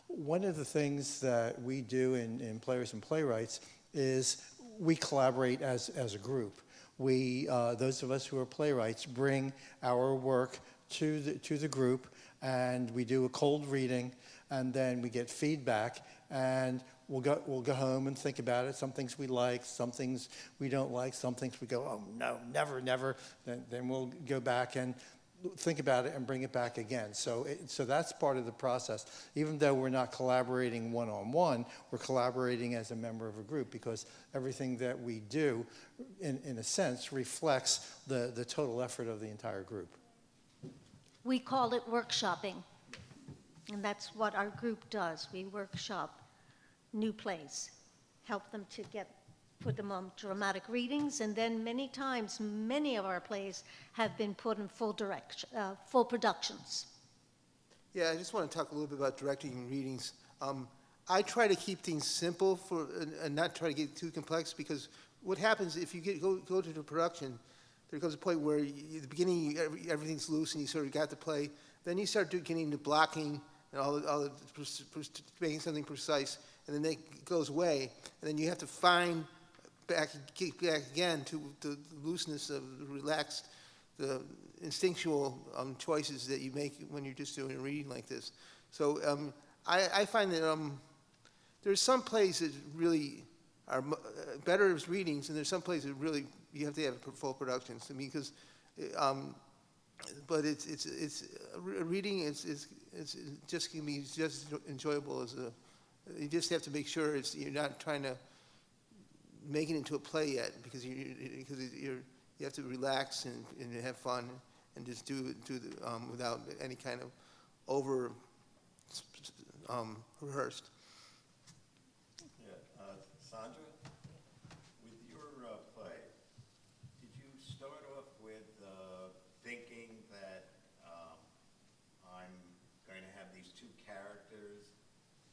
one of the things that we do in Players and Playwrights is we collaborate as a group. We, those of us who are playwrights, bring our work to the group, and we do a cold reading, and then we get feedback, and we'll go home and think about it. Some things we like, some things we don't like, some things we go, oh no, never. Then we'll go back and think about it and bring it back again. So that's part of the process. Even though we're not collaborating one-on-one, we're collaborating as a member of a group, because everything that we do, in a sense, reflects the total effort of the entire group. We call it workshopping, and that's what our group does. We workshop new plays, help them to put them on dramatic readings, and then many times, many of our plays have been put in full productions. Yeah, I just want to talk a little bit about directing readings. I try to keep things simple and not try to get too complex, because what happens if you go to the production, there comes a point where at the beginning everything's loose and you sort of got the play. Then you start getting into blocking and all the making something precise, and then it goes away, and then you have to find get back again to the looseness of the relaxed, the instinctual choices that you make when you're just doing a reading like this. So I find that there's some plays that really are better as readings, and there's some plays that really you have to have full productions. I mean, because, but it's a reading. It's just can be just enjoyable as a. You just have to make sure you're not trying to make it into a play yet, because you have to relax and have fun and just do the without any kind of over rehearsed. Yeah, Sandra, with your play, did you start off with thinking that I'm going to have these two characters,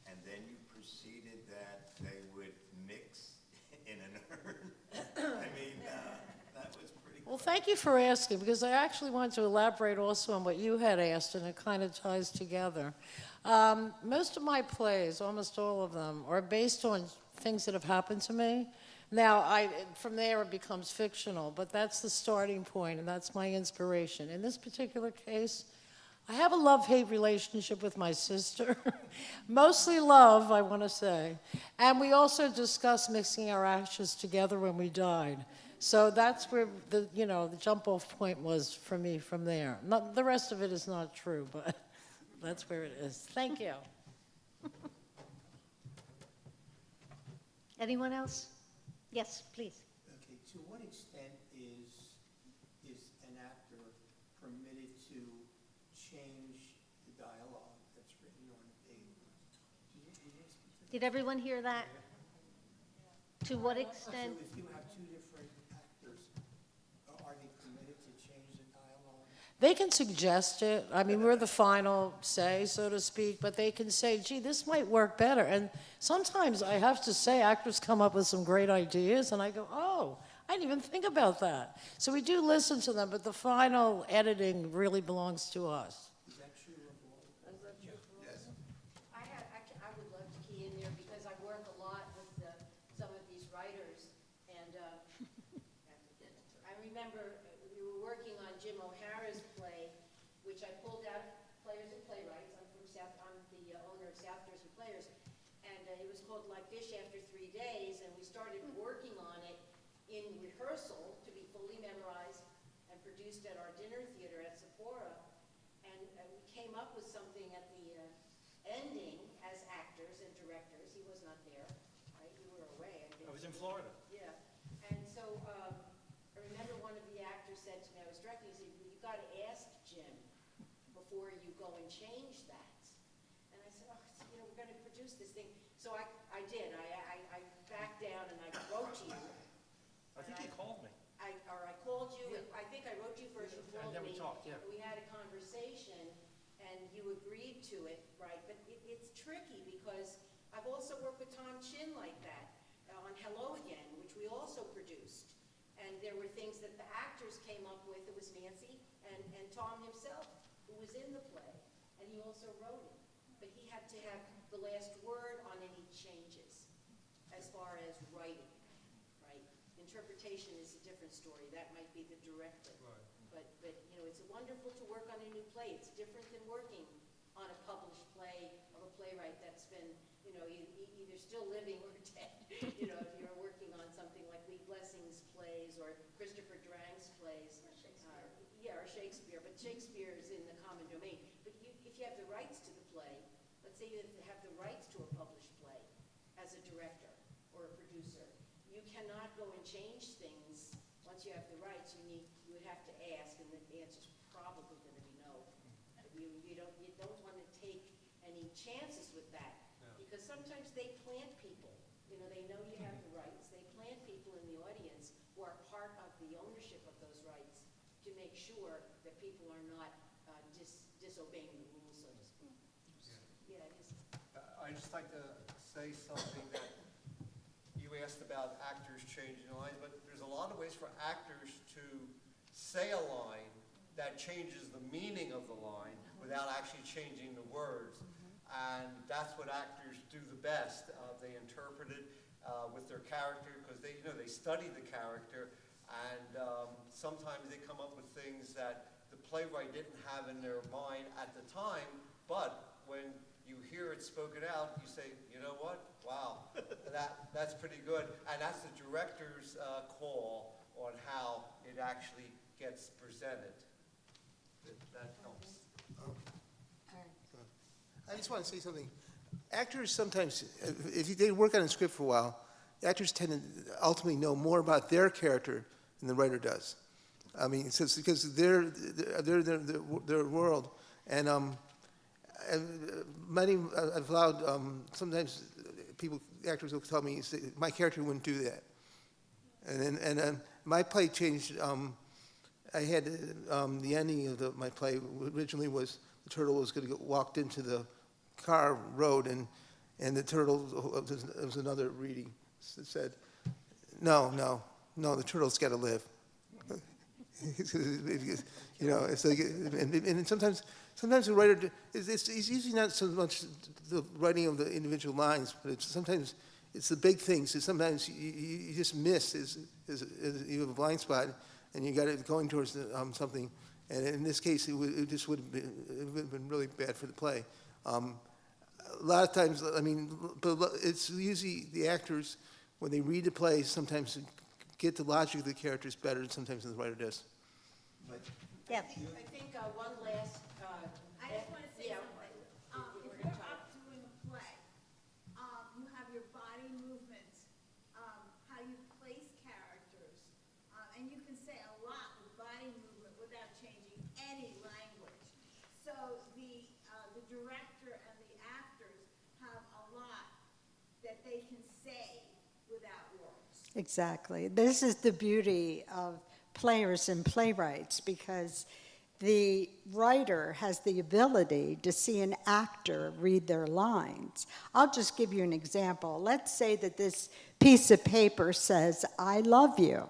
and then you proceeded that they would mix in an urn? I mean, that was pretty Well, thank you for asking, because I actually wanted to elaborate also on what you had asked, and it kind of ties together. Most of my plays, almost all of them, are based on things that have happened to me. Now, from there it becomes fictional, but that's the starting point, and that's my inspiration. In this particular case, I have a love-hate relationship with my sister. Mostly love, I want to say. And we also discussed mixing our ashes together when we died. So that's where the jump-off point was for me from there. The rest of it is not true, but that's where it is. Thank you. Anyone else? Yes, please. Okay, to what extent is an actor permitted to change the dialogue that's written on paper? Did everyone hear that? To what extent? So if you have two different actors, are they permitted to change the dialogue? They can suggest it. I mean, we're the final say, so to speak, but they can say, gee, this might work better. And sometimes I have to say, actors come up with some great ideas, and I go, oh, I didn't even think about that. So we do listen to them, but the final editing really belongs to us. Is that true of all? Is that true for all? Yes. I would love to key in there, because I work a lot with some of these writers, and I remember we were working on Jim O'Hara's play, which I pulled out Players and Playwrights. I'm the owner of South Jersey Players, and it was called Like Fish After 3 Days, and we started working on it in rehearsal to be fully memorized and produced at our dinner theater at Sephora, and we came up with something at the ending as actors and directors. He was not there, right? You were away, I think. I was in Florida. Yeah, and so I remember one of the actors said to me, I was directing, he said, well, you got to ask Jim before you go and change that. And I said, oh, we're going to produce this thing. So I did. I backed down and I wrote to you. I think he called me. I called you. Yeah. I think I wrote to you first. You called and then me. we talked, yeah. We had a conversation, and you agreed to it, right? But it's tricky, because I've also worked with Tom Chin like that on Hello Again, which we also produced. And there were things that the actors came up with. It was Nancy and Tom himself who was in the play, and he also wrote it. But he had to have the last word on any changes as far as writing, right? Interpretation is a different story. That might be the director. Right. But you know, it's wonderful to work on a new play. It's different than working on a published play of a playwright that's been, you know, either still living or dead. You know, if you're working on something like Lee Blessing's plays or Christopher Drang's plays. Or Shakespeare. Yeah, or Shakespeare. But Shakespeare is in the common domain. But if you have the rights to the play, let's say you have the rights to a published play as a director or a producer, you cannot go and change things. Once you have the rights, you would have to ask, and the answer's probably going to be no. You don't want to take any chances with that, because sometimes they plant people. You know, they know you have the rights. They plant people in the audience who are part of the ownership of those rights to make sure that people are not disobeying the rules, so to speak. Yeah, it is. I'd just like to say something that you asked about actors changing lines, but there's a lot of ways for actors to say a line that changes the meaning of the line without actually changing the words. And that's what actors do the best. They interpret it with their character, because they study the character, and sometimes they come up with things that the playwright didn't have in their mind at the time, but when you hear it spoken out, you say, you know what? Wow, that's pretty good. And that's the director's call on how it actually gets presented. That helps. I just want to say something. Actors sometimes, if they work on a script for a while, actors tend to ultimately know more about their character than the writer does. I mean, it's because they're their world, and I've allowed sometimes actors will tell me, say, my character wouldn't do that, and my play changed. I had the ending of my play originally was the turtle was going to get walked into the car road, and the turtle, it was another reading that said, no, the turtle's got to live. You know, it's like, and sometimes the writer, it's usually not so much the writing of the individual lines, but sometimes it's the big things. So sometimes you just miss, you have a blind spot, and you got it going towards something. And in this case, it just would have been really bad for the play. A lot of times, I mean, but it's usually the actors, when they read the play, sometimes get the logic of the characters better than sometimes the writer does. Yeah. I think one last. I just want to say something. If you're up doing a play, you have your body movements, how you place characters, and you can say a lot with body movement without changing any language. So the director and the actors have a lot that they can say without words. Exactly. This is the beauty of players and playwrights, because the writer has the ability to see an actor read their lines. I'll just give you an example. Let's say that this piece of paper says, I love you.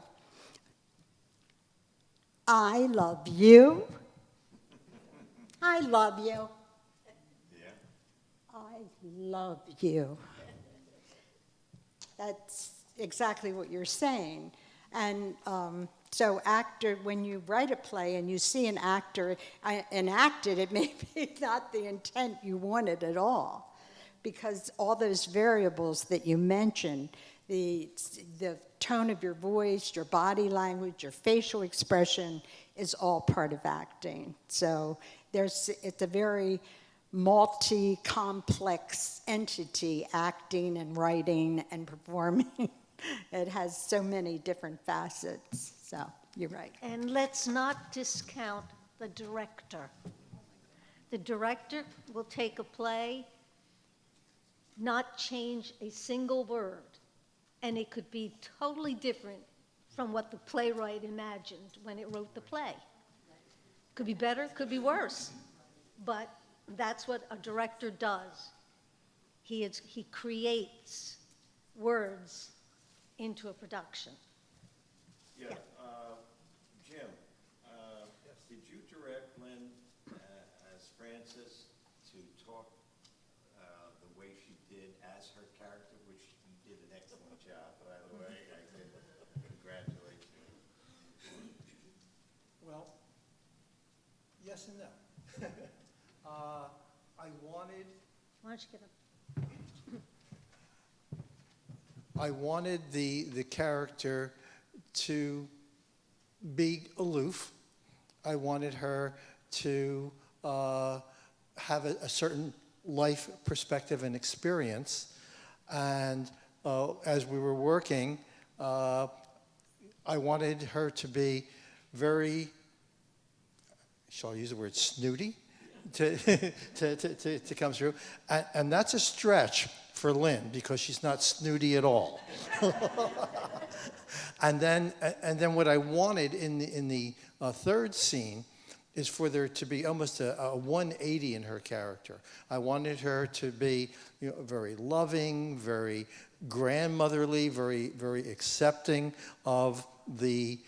I love you. I love you. Yeah. I love you. That's exactly what you're saying. And so when you write a play and you see an actor enacted, it may be not the intent you wanted at all, because all those variables that you mentioned, the tone of your voice, your body language, your facial expression is all part of acting. So it's a very multi-complex entity, acting and writing and performing. It has so many different facets, so you're right. And let's not discount the director. The director will take a play, not change a single word, and it could be totally different from what the playwright imagined when it wrote the play. Could be better, could be worse, but that's what a director does. He creates words into a production. Yeah, Jim, did you direct Lynn as Frances to talk the way she did as her character, which you did an excellent job, by the way. I can congratulate you. Well, yes and no. I wanted Why don't you get up? I wanted the character to be aloof. I wanted her to have a certain life perspective and experience. And as we were working, I wanted her to be very, shall I use the word snooty, to come through. And that's a stretch for Lynn because she's not snooty at all. and then what I wanted in the third scene is for there to be almost a 180 in her character. I wanted her to be, very loving, very grandmotherly, very, very accepting of the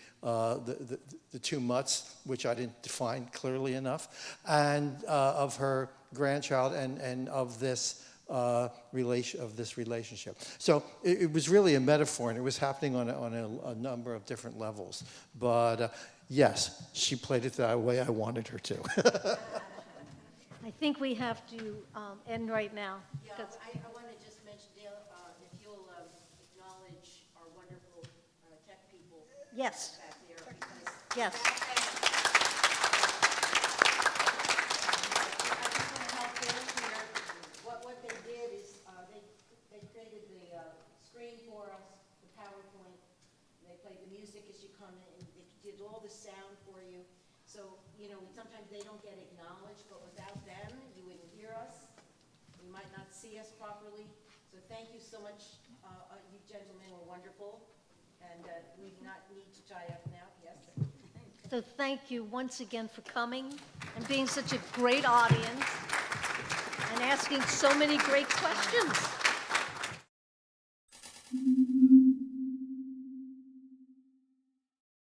two mutts, which I didn't define clearly enough, and of her grandchild and of this relationship. So it was really a metaphor, and it was happening on a number of different levels. But yes, she played it that way I wanted her to. I think we have to end right now. Yeah, because- I want to just mention, Dale, if you'll acknowledge our wonderful tech people Yes. back there. Because Yes. I just want to help them here. What they did is they created the screen for us, the PowerPoint. They played the music as you come in. They did all the sound for you. So, sometimes they don't get acknowledged, but without them, you wouldn't hear us. You might not see us properly. So thank you so much. You gentlemen were wonderful. And we not need to tie up now, yes? So thank you once again for coming and being such a great audience and asking so many great questions.